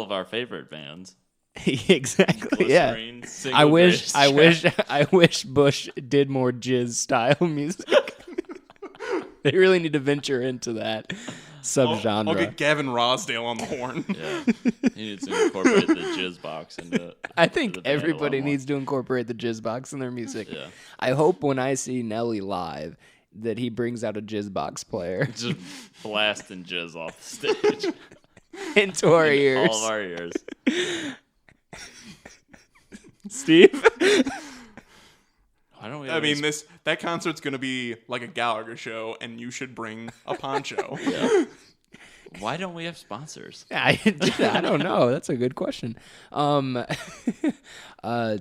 of our favorite bands. Exactly. Yeah. Glycerine, I Single wish Greatest I wish Bush did more jizz style music. They really need to venture into that subgenre. I'll get Gavin Rosdale on the horn. Yeah. He needs to incorporate the jizz box into it. I think into the band a lot everybody more. needs to incorporate the jizz box in their music. Yeah. I hope when I see Nelly live that he brings out a jizz box player Just blasting jizz off the stage. into our ears. All of our ears. Steve? Why don't we? I mean, that concert's gonna be like a Gallagher show, and you should bring a poncho. Yeah. Why don't we have sponsors? I don't know. That's a good question.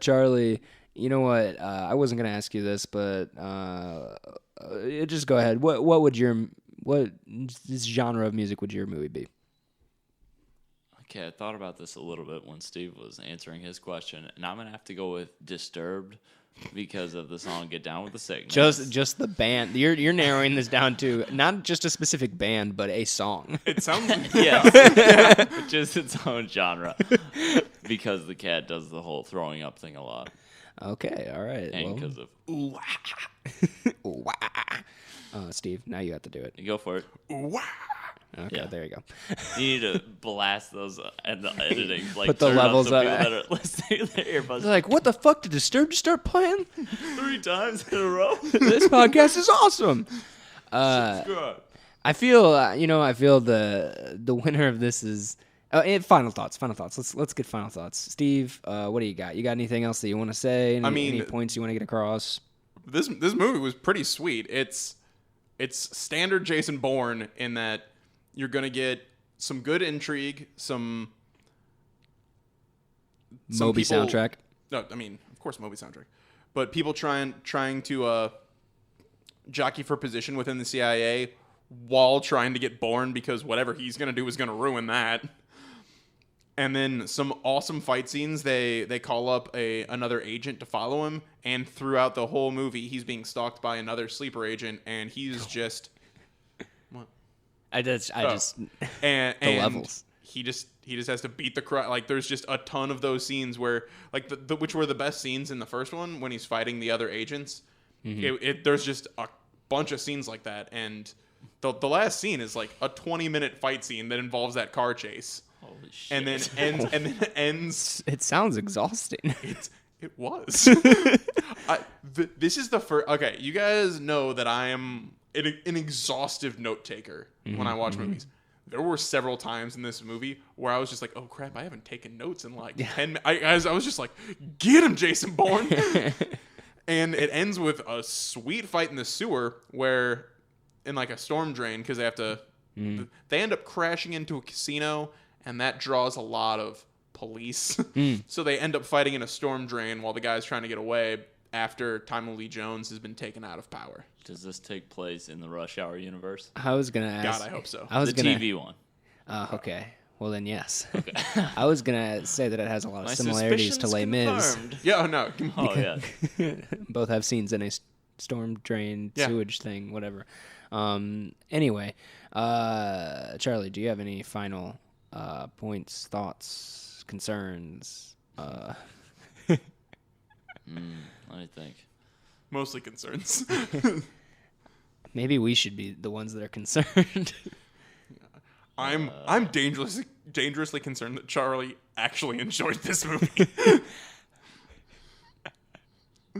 Charlie, you know what? I wasn't gonna ask you this, but just go ahead. What genre of music would your movie be? Okay, I thought about this a little bit when Steve was answering his question, and I'm gonna have to go with Disturbed because of the song "Get Down with the Sickness." Just the band. You're narrowing this down to not just a specific band, but a song. It sounds. yeah, just its own genre. Because the cat does the whole throwing up thing a lot, Okay, all right. and because of Steve, now you have to do it. you go for it. Wow. Okay, Yeah. there you go. You need to blast those and the editing, like Put the turn levels up. So up. people that are listening to their earbuds They're like, what the fuck? Did Disturbed just start playing? 3 times in a row. This podcast is awesome. Good. I feel, I feel the winner of this is And final thoughts. Let's get final thoughts. Steve, what do you got? You got anything else that you want to say? Any points you want to get across? This movie was pretty sweet. It's standard Jason Bourne in that you're gonna get some good intrigue, some Moby people, soundtrack. No, I mean, of course, Moby soundtrack. But people trying to jockey for position within the CIA while trying to get Bourne, because whatever he's gonna do is gonna ruin that. And then some awesome fight scenes. They call up another agent to follow him, and throughout the whole movie, he's being stalked by another sleeper agent, and he's just what? The levels. He just has to beat the crowd. Like, there's just a ton of those scenes where, like, which were the best scenes in the first one when he's fighting the other agents. Mm-hmm. There's just a bunch of scenes like that, and the last scene is like a 20-minute fight scene that involves that car chase. Holy shit. And then ends. It sounds exhausting. It was. This is the first. Okay, you guys know that I am an exhaustive note taker when I watch movies. There were several times in this movie where I was just like, "Oh crap, I haven't taken notes in like 10 minutes." I was just like, "Get him, Jason Bourne!" And it ends with a sweet fight in the sewer where, in like a storm drain, because they have to. They end up crashing into a casino, and that draws a lot of police. So they end up fighting in a storm drain while the guy's trying to get away after Tommy Lee Jones has been taken out of power. Does this take place in the Rush Hour universe? I was gonna ask. God, I hope so. TV one. Okay. Well then, yes. Okay. I was gonna say that it has a lot of similarities to Les Mis. Yeah, oh, no. Oh yeah. Both have scenes in a storm drain sewage thing, whatever. Anyway, Charlie, do you have any final points, thoughts, concerns? Let me think. Mostly concerns. Maybe we should be the ones that are concerned. I'm dangerously concerned that Charlie actually enjoyed this movie.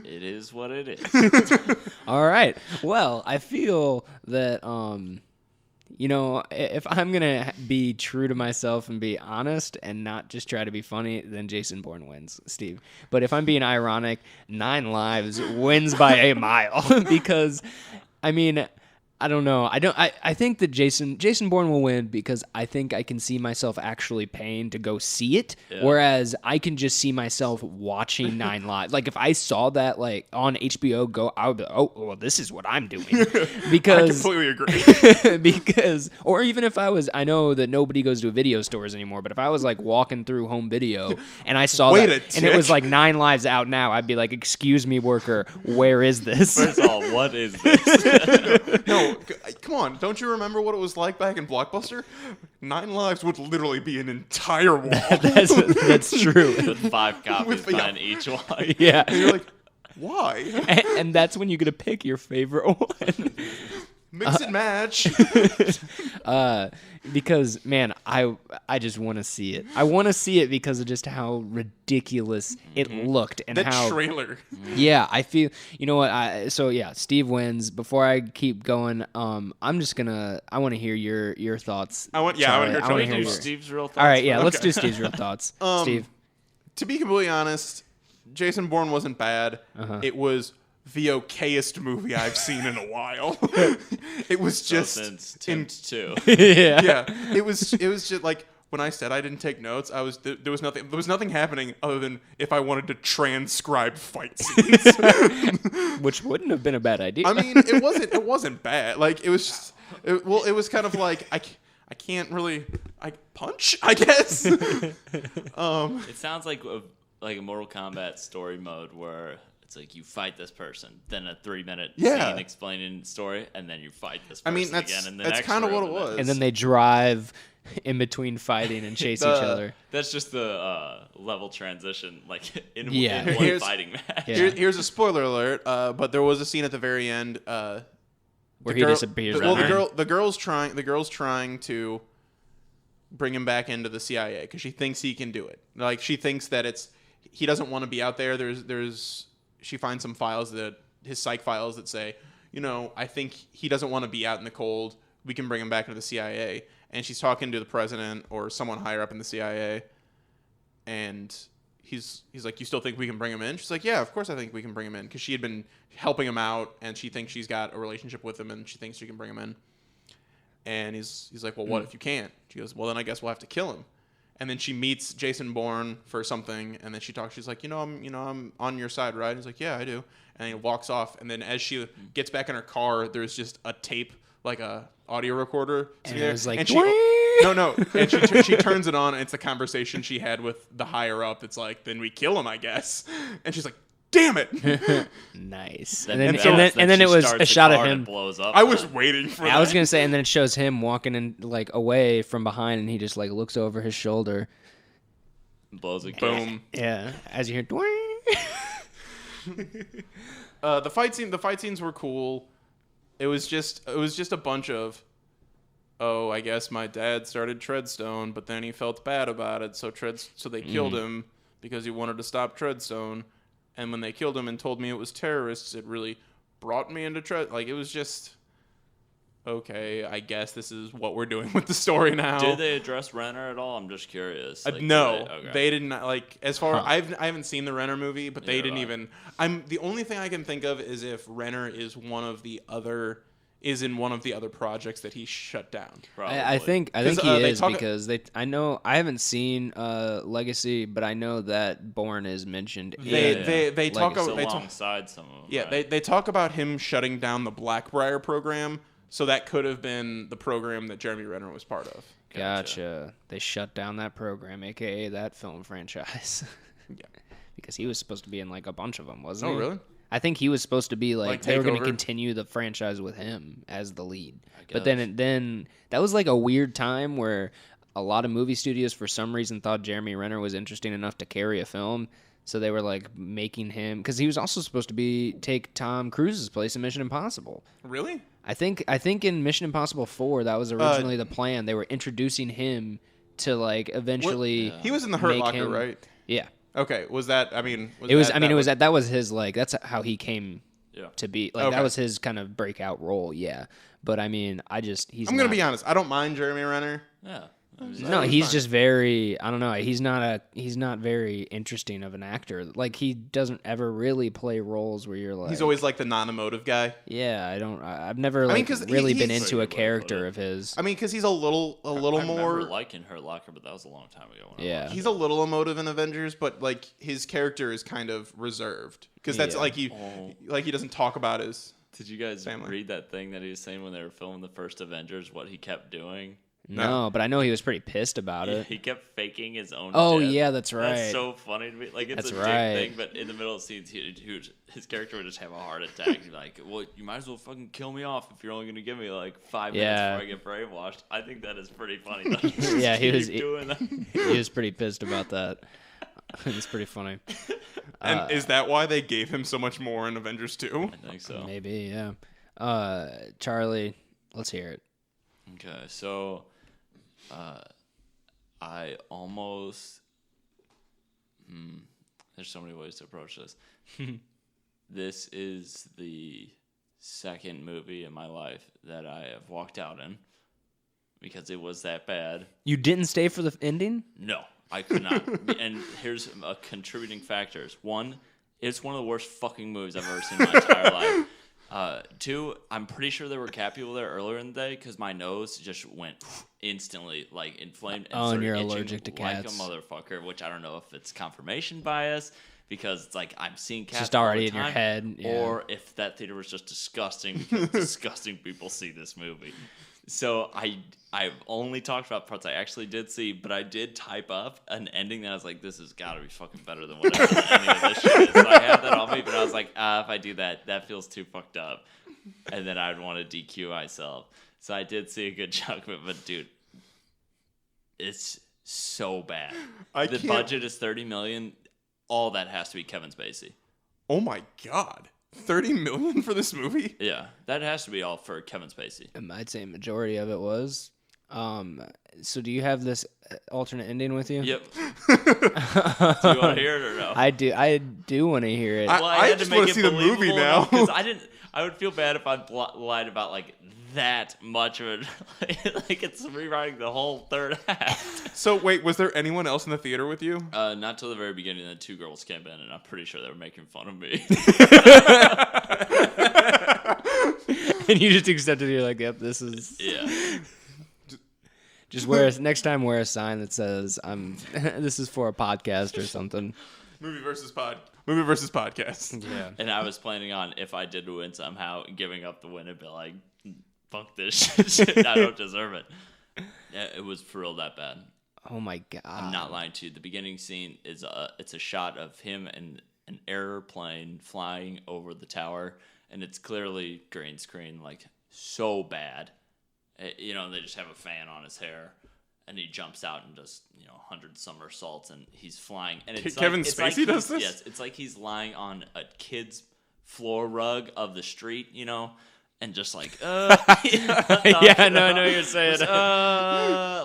It is what it is. All right. Well, I feel that if I'm gonna be true to myself and be honest and not just try to be funny, then Jason Bourne wins, Steve. But if I'm being ironic, 9 Lives wins by a mile because, I mean, I don't know. I think that Jason Bourne will win because I think I can see myself actually paying to go see it, whereas I can just see myself watching 9 Lives. Like if I saw that like on HBO Go, I would be, oh, well, this is what I'm doing. Because I completely agree. because, or even if I know that nobody goes to video stores anymore, but if I was like walking through home video and I saw that and it was like 9 Lives out now, I'd be like, excuse me, worker, where is this? First of all, what is this? No, come on. Don't you remember what it was like back in Blockbuster? 9 Lives would literally be an entire wall. That's true. With 5 copies behind each one. Yeah. And you're like, why? And that's when you get to pick your favorite one. Mix and match. Because, man, I just want to see it. I want to see it because of just how ridiculous it looked and that how trailer. Yeah, I feel. You know what? Steve wins. Before I keep going, I'm just gonna. I want to hear your thoughts. I want to hear Charlie's Steve's real thoughts. All right, yeah, let's do Steve's real thoughts. Steve, to be completely honest, Jason Bourne wasn't bad. It was the okayest movie I've seen in a while. It was just since Tempt 2. Yeah. It was just like when I said I didn't take notes, there was nothing happening other than if I wanted to transcribe fight scenes. which wouldn't have been a bad idea. I mean, it wasn't bad. Like it was just, it was kind of like I can't really punch, I guess. It sounds like a Mortal Kombat story mode where it's like you fight this person, then a 3-minute scene explaining story, and then you fight this person again in the next that's kind of what it was. And then they drive in between fighting and chase each other. That's just the level transition, like in Yeah. one fighting match. Yeah. Here's a spoiler alert, but there was a scene at the very end Where he disappears. the girl's trying to bring him back into the CIA because she thinks he can do it. Like she thinks that he doesn't want to be out there. She finds some files his psych files that say, I think he doesn't want to be out in the cold we can bring him back into the CIA. And she's talking to the president or someone higher up in the CIA, and he's like, you still think we can bring him in? She's like, yeah, of course I think we can bring him in, because she had been helping him out, and she thinks she's got a relationship with him, and she thinks she can bring him in. And he's like, well, what if you can't? She goes, well, then I guess we'll have to kill him. And then she meets Jason Bourne for something, and then she talks. She's like, I'm on your side, right? And he's like, yeah, I do. And he walks off, and then as she gets back in her car, there's just a tape, like a audio recorder, and it was like, and she and she turns it on, and it's the conversation she had with the higher up. It's like, then we kill him, I guess. And she's like, damn it. Nice. And then it was a shot of him. Blows up. I was waiting for that. I was gonna say, and then it shows him walking in like away from behind, and he just like looks over his shoulder. Blows a boom. Yeah, as you hear. The fight scenes were cool. It was just a bunch of, oh, I guess my dad started Treadstone, but then he felt bad about it, so they killed him because he wanted to stop Treadstone. And when they killed him and told me it was terrorists, it really brought me into Like, it was just, okay, I guess this is what we're doing with the story now. Did they address Renner at all? I'm just curious. No, they didn't. Like, as far I haven't seen the Renner movie, but they didn't even. The only thing I can think of is if Renner is in one of the other projects that he shut down. I think he is, because I haven't seen Legacy, but I know that Bourne is mentioned. They talk alongside some of them. Yeah, right? they talk about him shutting down the Blackbriar program. So that could have been the program that Jeremy Renner was part of. Gotcha. They shut down that program, a.k.a. that film franchise. Yeah. Because he was supposed to be in like a bunch of them, wasn't he? Oh, really? I think he was supposed to be like they were going to over? continue the franchise with him as the lead. But then that was like a weird time where a lot of movie studios for some reason thought Jeremy Renner was interesting enough to carry a film. So they were like making him, because he was also supposed to take Tom Cruise's place in Mission Impossible. Really? I think in Mission Impossible 4 that was originally the plan. They were introducing him to like eventually. He was in the Hurt Locker, right? Yeah. Okay. Was that? I mean, that was his like. That's how he came to be. Like that was his kind of breakout role. Yeah. But I mean, I'm gonna be honest. I don't mind Jeremy Renner. Yeah. No, he's just very. I don't know. He's not very interesting of an actor. Like he doesn't ever really play roles where you're like. He's always like the non-emotive guy. Yeah, I've never really been into a character of his. I mean, because he's a little I more. remember liking Hurt Locker, but that was a long time ago. He's a little emotive in Avengers, but like his character is kind of reserved, because that's like he doesn't talk about his. Did you guys family. read that thing that he was saying when they were filming the first Avengers? What he kept doing. No, but I know he was pretty pissed about it. He kept faking his own death. Yeah, that's right. That's so funny to me. Like, it's that's a right. dick thing, but in the middle of scenes, his character would just have a heart attack. He'd be like, well, you might as well fucking kill me off if you're only going to give me, like, 5 minutes before I get brainwashed. I think that is pretty funny. Yeah, he was pretty pissed about that. It's pretty funny. And is that why they gave him so much more in Avengers 2? I think so. Maybe, yeah. Charlie, let's hear it. Okay, so... I almost... there's so many ways to approach this. This is the second movie in my life that I have walked out in because it was that bad. You didn't stay for the ending? No, I could not. And here's a contributing factors. One, it's one of the worst fucking movies I've ever seen in my entire life. Two, I'm pretty sure there were cat people there earlier in the day because my nose just went instantly like inflamed and you're allergic to like cats. a motherfucker, which I don't know if it's confirmation bias because it's like I'm seeing cats just already all the in your time, head, or if that theater was just disgusting because disgusting people see this movie. So I've only talked about parts I actually did see, but I did type up an ending that I was like, this has got to be fucking better than whatever the ending of this shit is. So I have that on me, but I was like, if I do that, that feels too fucked up. And then I'd want to DQ myself. So I did see a good chunk of it, but dude, it's so bad. The budget is $30 million. All that has to be Kevin Spacey. Oh my God. $30 million for this movie? Yeah, that has to be all for Kevin Spacey. I'd say a majority of it was. So do you have this alternate ending with you? Yep. Do you want to hear it or no? I do want to hear it. I just want to see the movie now. Because I would feel bad if I lied about like that much of it. Like it's rewriting the whole third act. So wait, was there anyone else in the theater with you? Not till the very beginning. The two girls came in, and I'm pretty sure they were making fun of me. And you just accepted it. You're like, yep, this is. Yeah. Just next time wear a sign that says this is for a podcast or something. Movie versus podcast. Yeah. And I was planning on, if I did win somehow, giving up the win and be like, fuck this shit. I don't deserve it. Yeah, it was for real that bad. Oh my god. I'm not lying to you. The beginning scene is it's a shot of him and an airplane flying over the tower, and it's clearly green screen, like so bad. They just have a fan on his hair, and he jumps out and does 100 somersaults, and he's flying. And it's Kevin Spacey does this? Yes, it's like he's lying on a kid's floor rug of the street, and just like, yeah, I know what you're saying.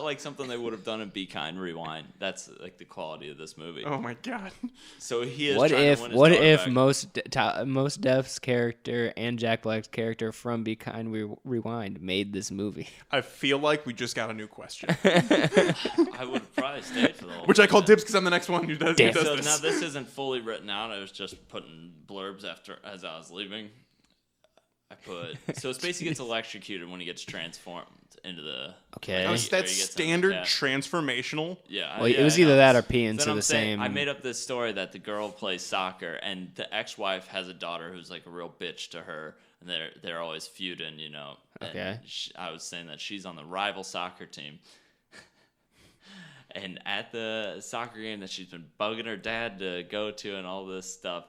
like something they would have done in Be Kind, Rewind. That's like the quality of this movie. Oh my god. So he is. What trying if to win his daughter back. Most Def's character and Jack Black's character from Be Kind, Rewind made this movie? I feel like we just got a new question. I would have probably stayed for the whole Which I call thing. dibs because I'm the next one who does So this. now this isn't fully written out. I was just putting blurbs as I was leaving. So Spacey gets electrocuted when he gets transformed into the. Okay. Oh, or that's he gets into standard the cat. transformational. Yeah. Well, yeah, it was I either know. that or pee into Then I'm the saying, same. I made up this story that the girl plays soccer, and the ex-wife has a daughter who's like a real bitch to her, and they're always feuding, And Okay. I was saying that she's on the rival soccer team. And at the soccer game that she's been bugging her dad to go to and all this stuff,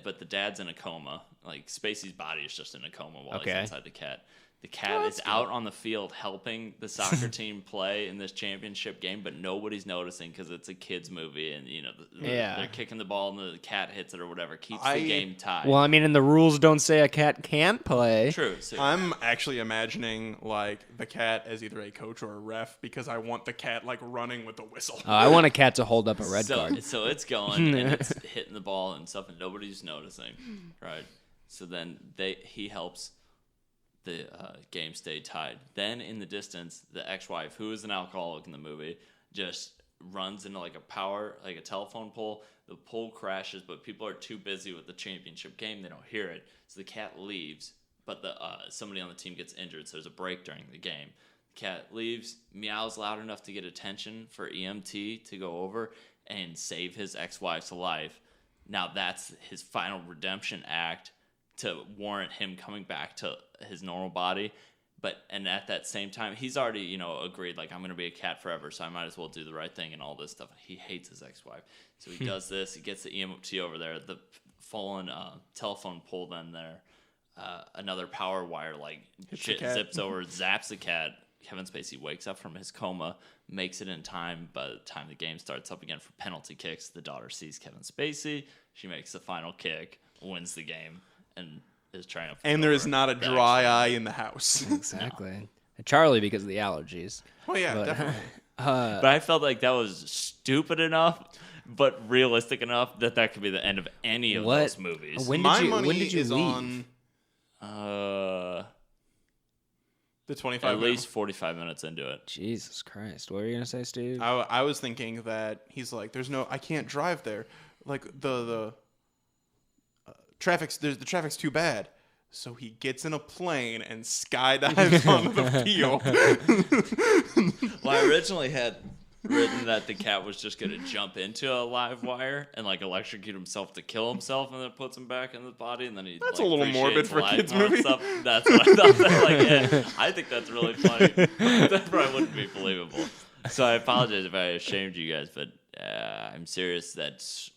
but the dad's in a coma. Like, Spacey's body is just in a coma while he's inside the cat. The cat is out on the field helping the soccer team play in this championship game, but nobody's noticing because it's a kid's movie, and they're kicking the ball and the cat hits it or whatever, keeps the game tied. Well, I mean, and the rules don't say a cat can't play. True. So, I'm actually imagining like the cat as either a coach or a ref because I want the cat like running with a whistle. I want a cat to hold up a red card. So it's going and it's hitting the ball and stuff, and nobody's noticing, right? So then he helps the game stay tied. Then in the distance, the ex-wife, who is an alcoholic in the movie, just runs into like a telephone pole. The pole crashes, but people are too busy with the championship game. They don't hear it. So the cat leaves, but somebody on the team gets injured, so there's a break during the game. The cat leaves, meows loud enough to get attention for EMT to go over and save his ex-wife's life. Now that's his final redemption act to warrant him coming back to his normal body. And at that same time, he's already, agreed, like, I'm going to be a cat forever, so I might as well do the right thing and all this stuff. He hates his ex-wife. So he does this. He gets the EMT over there. The fallen telephone pole then there. Another power wire, zips over, zaps the cat. Kevin Spacey wakes up from his coma, makes it in time. By the time the game starts up again for penalty kicks, the daughter sees Kevin Spacey. She makes the final kick, wins the game, and is triumphant. And there is not a dry eye in the house. Exactly. No. Charlie because of the allergies. Oh yeah, definitely. But I felt like that was stupid enough, but realistic enough that could be the end of any of those movies. When My did money you is leave? on the 25 at least 45 minutes into it. Jesus Christ. What were you going to say, Steve? I was thinking that he's like, I can't drive there. Like the the traffic's too bad. So he gets in a plane and skydives onto the field. Well, I originally had written that the cat was just going to jump into a live wire and electrocute himself to kill himself, and then it puts him back in the body, and then he. That's a little morbid for a kids' more and movie. stuff. That's what I thought. I think that's really funny. That probably wouldn't be believable. So I apologize if I ashamed you guys, but I'm serious. That's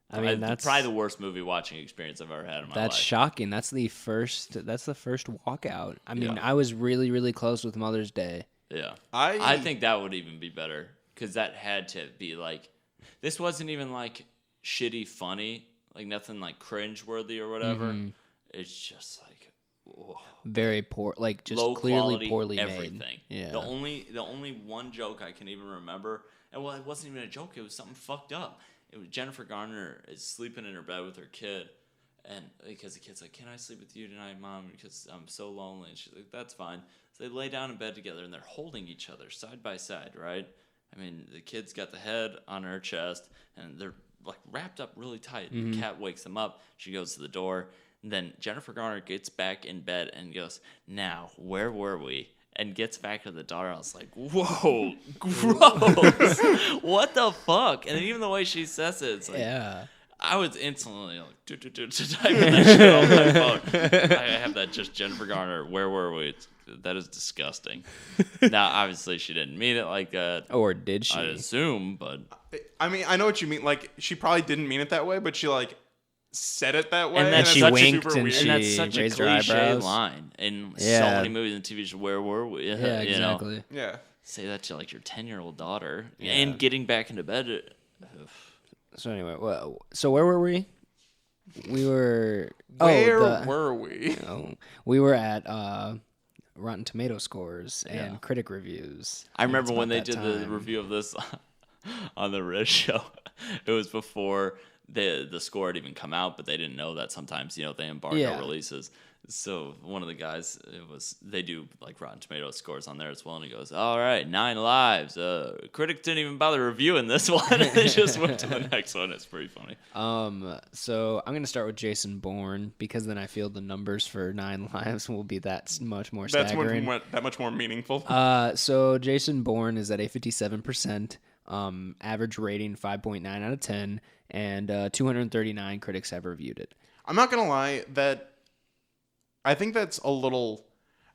probably the worst movie watching experience I've ever had in my life. That's shocking. That's the first walkout. I mean, I was really, really close with Mother's Day. Yeah. I think that would even be better, because that had to be this wasn't even shitty funny, nothing cringe-worthy or whatever. Mm-hmm. It's just very poor, just low clearly quality, poorly everything. made. Yeah. The only one joke I can even remember, and it wasn't even a joke, it was something fucked up. It was Jennifer Garner is sleeping in her bed with her kid, And because the kid's like, "Can I sleep with you tonight, Mom? Because I'm so lonely." And she's like, "That's fine." So they lay down in bed together, and they're holding each other side by side, right? I mean, the kid's got the head on her chest, and they're like wrapped up really tight. Mm-hmm. The cat wakes them up. She goes to the door. And then Jennifer Garner gets back in bed and goes, "Now, where were we?" And gets back to the daughter. I was like, "Whoa, gross! What the fuck?" And even the way she says it, it's like, I was instantly like, typing that shit on my phone. I have that just Jennifer Garner. Where were we? That is disgusting. Now, obviously, she didn't mean it like that. Or did she? I assume, but I mean, I know what you mean. Like, she probably didn't mean it that way, but she like said it that way, and then she winked and weird. she and that's such a raised her cliche eyebrows. line in so Yeah. many movies and TV shows. Where were we? Yeah, You know? exactly. Yeah. Say that to like your 10-year-old daughter, Yeah. and getting back into bed. So anyway, so where were we? We were. Where were we? We were at Rotten Tomato scores and Yeah. critic reviews. I remember It's when they about did that the time. review of this on the Riz show. It was before the score had even come out, but they didn't know that sometimes they embargo releases. So one of the guys, they do like Rotten Tomato scores on there as well, and he goes, "All right, 9 lives. Critics didn't even bother reviewing this one; they just went to the next one." It's pretty funny. So I'm gonna start with Jason Bourne because then I feel the numbers for 9 lives will be that much more staggering. That much more meaningful. So Jason Bourne is at a 57%, average rating 5.9 out of 10, and 239 critics have reviewed it. I'm not gonna lie, I think that's a little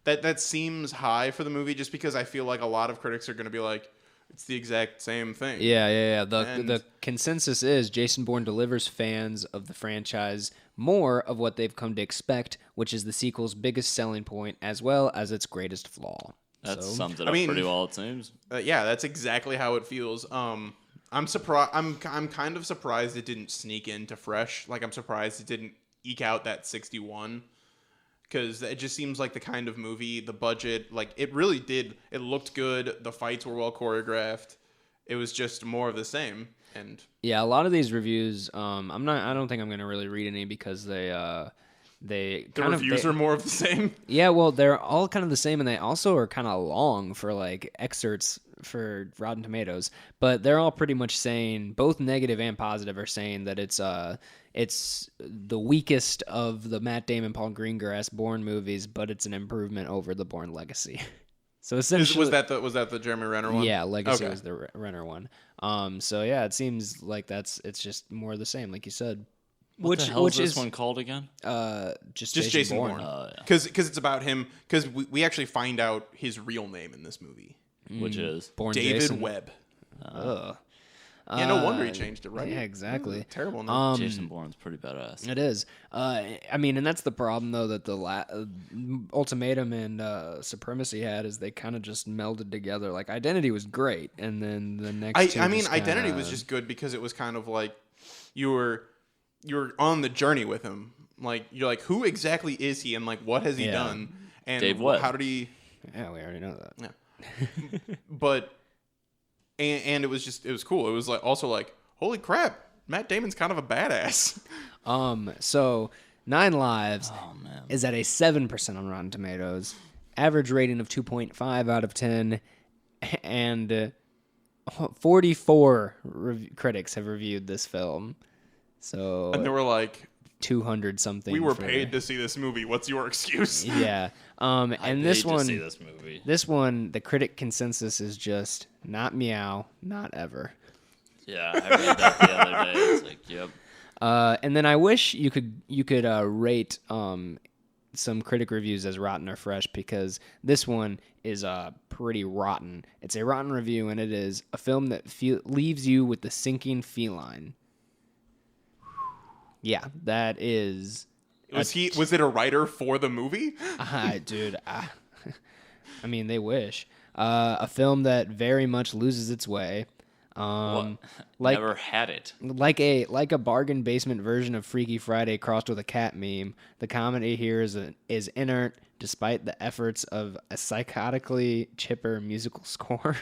that seems high for the movie, just because I feel like a lot of critics are gonna be like, it's the exact same thing. Yeah. The consensus is Jason Bourne delivers fans of the franchise more of what they've come to expect, which is the sequel's biggest selling point as well as its greatest flaw. That sums it up pretty well, it seems. Yeah, that's exactly how it feels. I'm surprised. I'm kind of surprised it didn't sneak into Fresh. Like, I'm surprised it didn't eke out that 61. Because it just seems like the kind of movie, the budget, like, it really did. It looked good. The fights were well choreographed. It was just more of the same. And yeah, a lot of these reviews, I don't think I'm going to really read any because the reviews are more of the same. Yeah, well, they're all kind of the same, and they also are kind of long for like excerpts for Rotten Tomatoes. But they're all pretty much saying, both negative and positive, are saying that it's the weakest of the Matt Damon, Paul Greengrass Bourne movies, but it's an improvement over the Bourne Legacy. So essentially, was that the Jeremy Renner one? Yeah, Legacy was the Renner one. So yeah, it seems like it's just more of the same, like you said. What the hell is this one called again? Just Jason Bourne. Bourne. Because it's about him. Because we actually find out his real name in this movie, which is Bourne David Jason. Webb. Ugh. Yeah, no wonder he changed it, right? Yeah, exactly. Terrible name. Jason Bourne's pretty badass. It is. I mean, and that's the problem, though, that the Ultimatum and Supremacy had, is they kind of just melded together. Like, Identity was great, and then the next I mean, Identity was just good because it was kind of like you were on the journey with him. Like, you're like, who exactly is he, and like, what has he done? And Dave Webb. How did he? Yeah, we already know that. Yeah. But and it was cool. It was like also like, holy crap, Matt Damon's kind of a badass. So 9 Lives is at a 7% on Rotten Tomatoes, average rating of 2.5 out of 10, and 44 critics have reviewed this film. So And they were like, 200 something. we were paid to see this movie. What's your excuse? Yeah. And this one, to see this movie. this one, the critic consensus is just not meow, not ever. Yeah, I read that the other day. It's like, yep. And then I wish you could rate some critic reviews as rotten or fresh, because this one is pretty rotten. It's a rotten review, and it is a film that leaves you with the sinking feline. Yeah, that is. Was it a writer for the movie? Dude, I mean, they wish. A film that very much loses its way. Like Never had it. like a bargain basement version of Freaky Friday crossed with a cat meme. The comedy here is inert despite the efforts of a psychotically chipper musical score.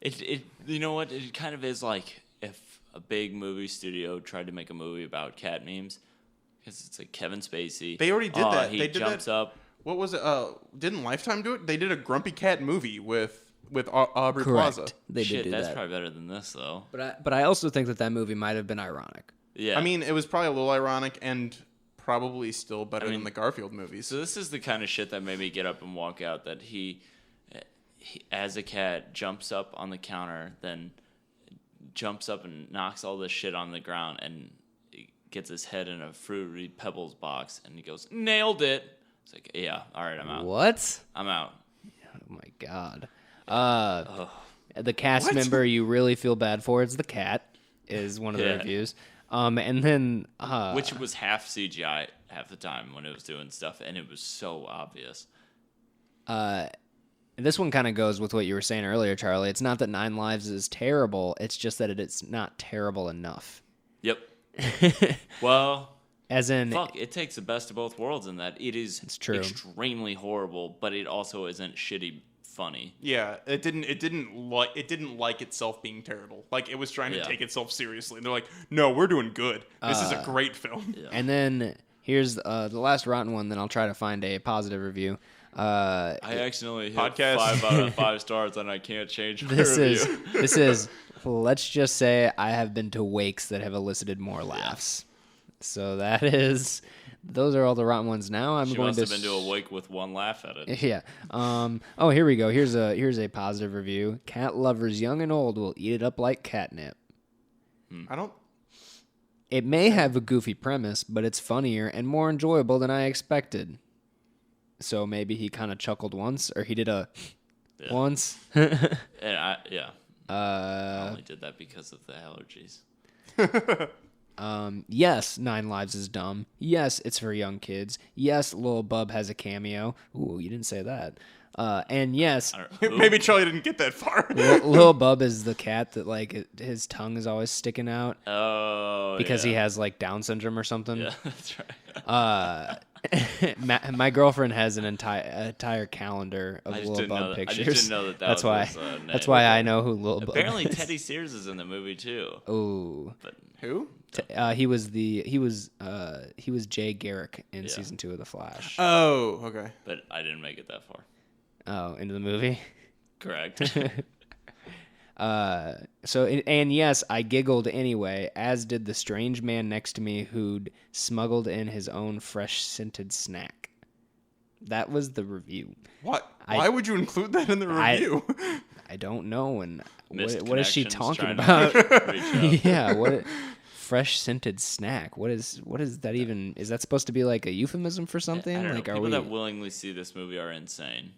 It you know what? It kind of is like if a big movie studio tried to make a movie about cat memes. Because it's like Kevin Spacey. They already did that. He They did jumps that. up. What was it? Didn't Lifetime do it? They did a Grumpy Cat movie with Aubrey Correct. Plaza. They Shit, did do that's that. probably better than this, though. But I also think that movie might have been ironic. Yeah. I mean, it was probably a little ironic and probably still better mean, than the Garfield movies. So this is the kind of shit that made me get up and walk out. That he, as a cat, jumps up on the counter, then jumps up and knocks all this shit on the ground, and gets his head in a Fruity Pebbles box, and he goes, "Nailed it." It's like, yeah, all right, I'm out. What? I'm out. Oh my god. The cast member you really feel bad for is the cat, is one of the Yeah. reviews. And then Which was half CGI half the time when it was doing stuff, and it was so obvious. this one kind of goes with what you were saying earlier, Charlie. It's not that 9 Lives is terrible, it's just that it's not terrible enough. Yep. Well, As in, fuck, it takes the best of both worlds in that it is true. extremely horrible, but it also isn't shitty funny. Yeah, it didn't like itself being terrible. Like it was trying to take itself seriously. And they're like, "No, we're doing good. This is a great film." Yeah. and then here's the last rotten one, then I'll try to find a positive review. I accidentally hit Podcast. 5 out of 5 stars, and I can't change my This review. is let's just say I have been to wakes that have elicited more laughs. So those are all the rotten ones. Now I'm She going must to have been to a wake with one laugh at it. Yeah. Oh, here we go. Here's a positive review. Cat lovers, young and old, will eat it up like catnip. I don't. It may have a goofy premise, but it's funnier and more enjoyable than I expected. So maybe he kind of chuckled once, or he did a once. And I only did that because of the allergies. Yes, 9 Lives is dumb. Yes, it's for young kids. Yes, Lil Bub has a cameo. Ooh, you didn't say that. And yes, Maybe Charlie didn't get that far. Lil Bub is the cat that like his tongue is always sticking out Oh, because he has like Down syndrome or something. Yeah, that's right. My girlfriend has an entire calendar of I just Lil didn't know Bub that. pictures. I just didn't know that that's was why. his, name. That's why I know who Lil Bub Apparently, is. Teddy Sears is in the movie too. Ooh. But Who? He was Jay Garrick in season 2 of The Flash. Oh, okay. but I didn't make it that far. Oh, into the movie. Correct. And yes, I giggled anyway, as did the strange man next to me who'd smuggled in his own fresh scented snack. That was the review. What? Why would you include that in the review? I don't know. And Missed what is she connections, talking trying to about? reach out. Yeah, what? Fresh scented snack. What is that even? Is that supposed to be like a euphemism for something? I don't Like, know. are People we? that willingly see this movie are insane.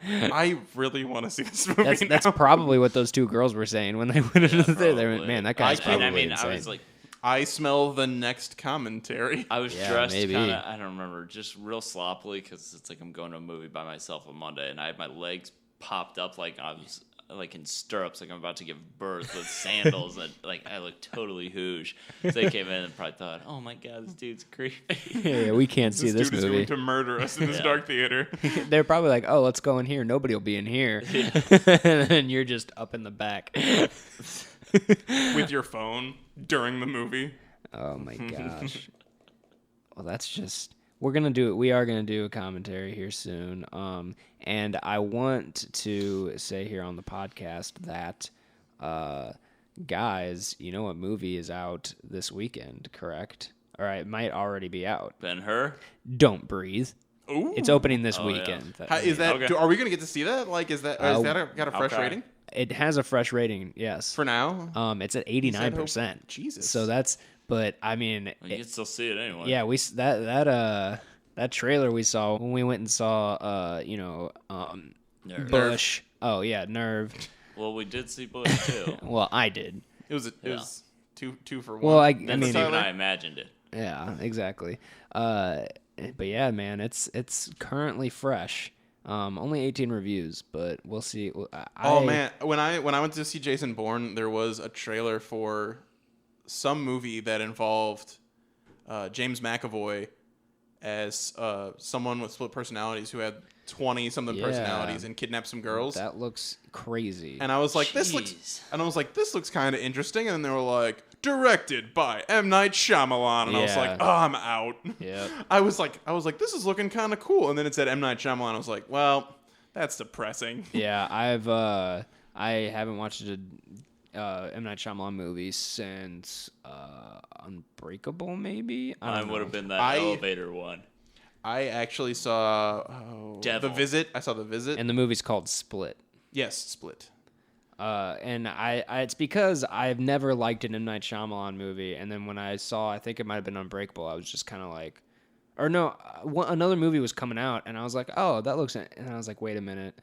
I really want to see this movie That's now. probably what those two girls were saying when they went into the theater. They went, Probably. man, that guy's probably I mean, insane. I was like, I smell the next commentary. I was Yeah, dressed maybe. kind of, I don't remember, just real sloppily because it's like I'm going to a movie by myself on Monday, and I had my legs popped up like I was like in stirrups, like I'm about to give birth with sandals, and like I looked totally hoosh. So they came in and probably thought, "Oh my god, this dude's creepy." yeah, we can't see this dude is movie. going to murder us in this Yeah. dark theater. They're probably like, oh, let's go in here. Nobody will be in here. And you're just up in the back. With your phone during the movie. Oh my gosh. Well, that's just we are gonna do a commentary here soon. And I want to say here on the podcast that guys, you know what movie is out this weekend, correct? Or it might already be out. Ben-Hur? Don't Breathe. Ooh. It's opening this Oh, yeah. weekend. How, is that? Okay. Are we going to get to see that? Like, is that got a fresh Okay. rating It has a fresh rating, yes. for now? It's at 89%. Jesus. So that's, but I mean, Well, you can still see it anyway. yeah, that trailer we saw when we went and saw, Nerve. Bush. Oh yeah, Nerve. Well, we did see Bush too. Well, I did. It was two for one. Well, I That's mean, even I imagined it. yeah, exactly. But yeah, man, it's currently fresh. Only 18 reviews, but we'll see. Oh man, when I went to see Jason Bourne, there was a trailer for some movie that involved James McAvoy as someone with split personalities who had 20-something Yeah. personalities and kidnapped some girls. That looks crazy. And I was like, this Jeez. looks kind of interesting. And then they were like, directed by M. Night Shyamalan, and I was Yeah. like, oh, I'm out. Yep. I was like, this is looking kind of cool, and then it said M. Night Shyamalan. I was like, well, that's depressing. Yeah, I haven't watched a M. Night Shyamalan movie since Unbreakable, maybe? I Mine don't would know. have been that I- elevator one. I actually saw The Devil. Visit. I saw The Visit. And the movie's called Split. Yes, Split. And I it's because I've never liked an M. Night Shyamalan movie, and then when I saw, I think it might have been Unbreakable, I was just kind of like, or no, another movie was coming out, and I was like, oh, that looks, and I was like, wait a minute,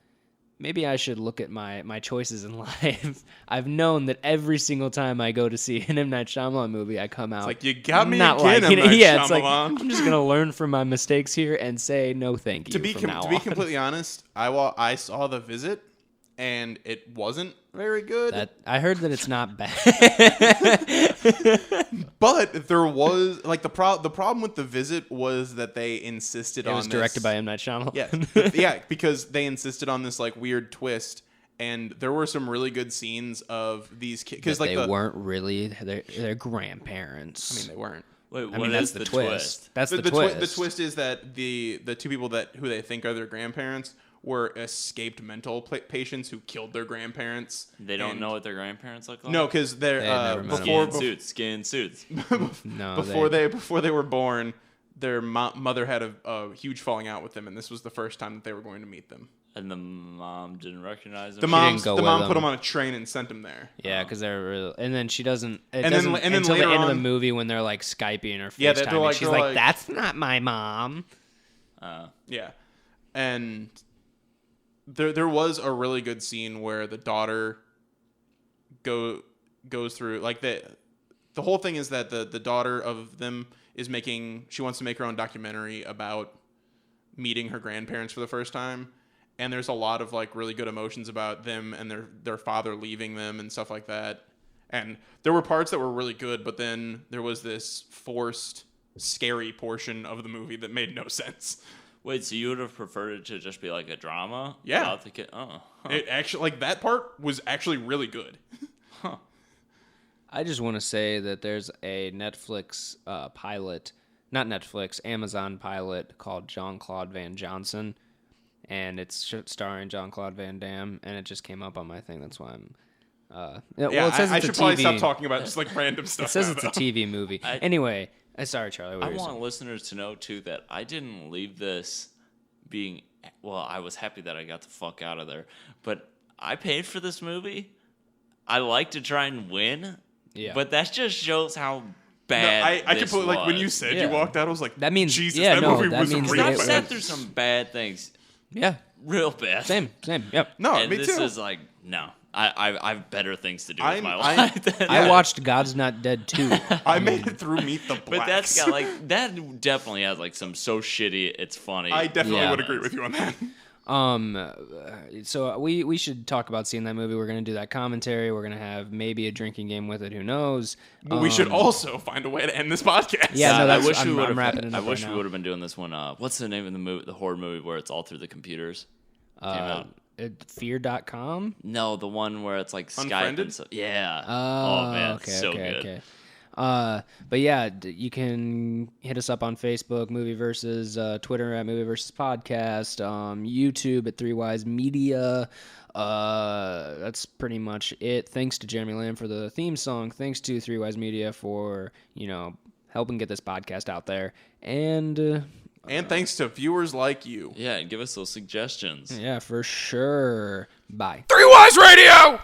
maybe I should look at my choices in life. I've known that every single time I go to see an M. Night Shyamalan movie, I come out It's like, you got me not again, liking M. Night it. Yeah, it's like, Shyamalan. I'm just gonna learn from my mistakes here and say no, thank you. To be from now to be on. completely honest, I saw The Visit, and it wasn't very good. That I heard that it's not bad. But there was like the problem with The Visit was that they insisted It on was this- directed by M. Night Shyamalan. yeah, because they insisted on this like weird twist, and there were some really good scenes of these kids because But like they weren't really their grandparents. I mean, they weren't. Wait, I what mean, is that's the twist. That's the, The twist. twist is that the two people who they think are their grandparents were escaped mental patients who killed their grandparents. They don't and- know what their grandparents look like? No, because they're They had never met Skin suits. No, before they were born, their mother had a huge falling out with them, and this was the first time that they were going to meet them. And the mom didn't recognize them. The didn't mom go the with mom them. put them on a train and sent them there. Yeah, because they're real. And then she doesn't. It And then- doesn't and then until the later end of the on- movie when they're like Skyping or FaceTiming. Yeah, they're like- she's they're like, like- "That's not my mom." Yeah, and there was a really good scene where the daughter goes through like the whole thing is that the daughter of them is she wants to make her own documentary about meeting her grandparents for the first time, and there's a lot of like really good emotions about them and their father leaving them and stuff like that. And there were parts that were really good, but then there was this forced scary portion of the movie that made no sense. Wait, so you would have preferred it to just be like a drama? Yeah. Without the kid? Oh. Huh. It actually, like, that part was actually really good. I just want to say that there's a Netflix pilot, not Netflix, Amazon pilot called Jean-Claude Van Johnson, and it's starring Jean-Claude Van Damme, and it just came up on my thing. That's why I'm. Yeah, it says I it's a should probably TV. stop talking about just like random stuff. It says now, it's a though. TV movie. Anyway, sorry, Charlie. What I were you want saying? listeners to know, too, that I didn't leave this being... Well, I was happy that I got the fuck out of there. But I paid for this movie. I like to try and win. Yeah. But that just shows how No, bad I this completely like when you was. said Yeah. you walked out. I was like, That means- Jesus, yeah, that no, movie that was means real that I've it bad. sat through some bad things. Yeah, Real bad. same. Yep. No, And me this too. is like, no. I have better things to do I'm- with my I- life. than I Yeah. watched God's Not Dead 2. I made it through Meet the Blacks. But that's got like that definitely has like some so shitty it's funny. I definitely Yeah. would agree with you on that. So we should talk about seeing that movie. We're gonna do that commentary. We're gonna have maybe a drinking game with it. Who knows? But we should also find a way to end this podcast. Yeah, no, I that's- wish I'm- we would I'm wrapping have. it I up wish right we now. would have been doing this one. What's the name of the movie? The horror movie where it's all through the computers. Came out. Fear.com. No, the one where it's like Skype Unfriended? and stuff. Yeah. Oh, man, okay, so okay, good. okay. But yeah, you can hit us up on Facebook, Movie Versus, Twitter at Movie Versus Podcast, YouTube at 3Wise Media. That's pretty much it. Thanks to Jeremy Lamb for the theme song. Thanks to 3Wise Media for, helping get this podcast out there. And And thanks to viewers like you. Yeah, and give us those suggestions. yeah, for sure. Bye. 3Wise Radio!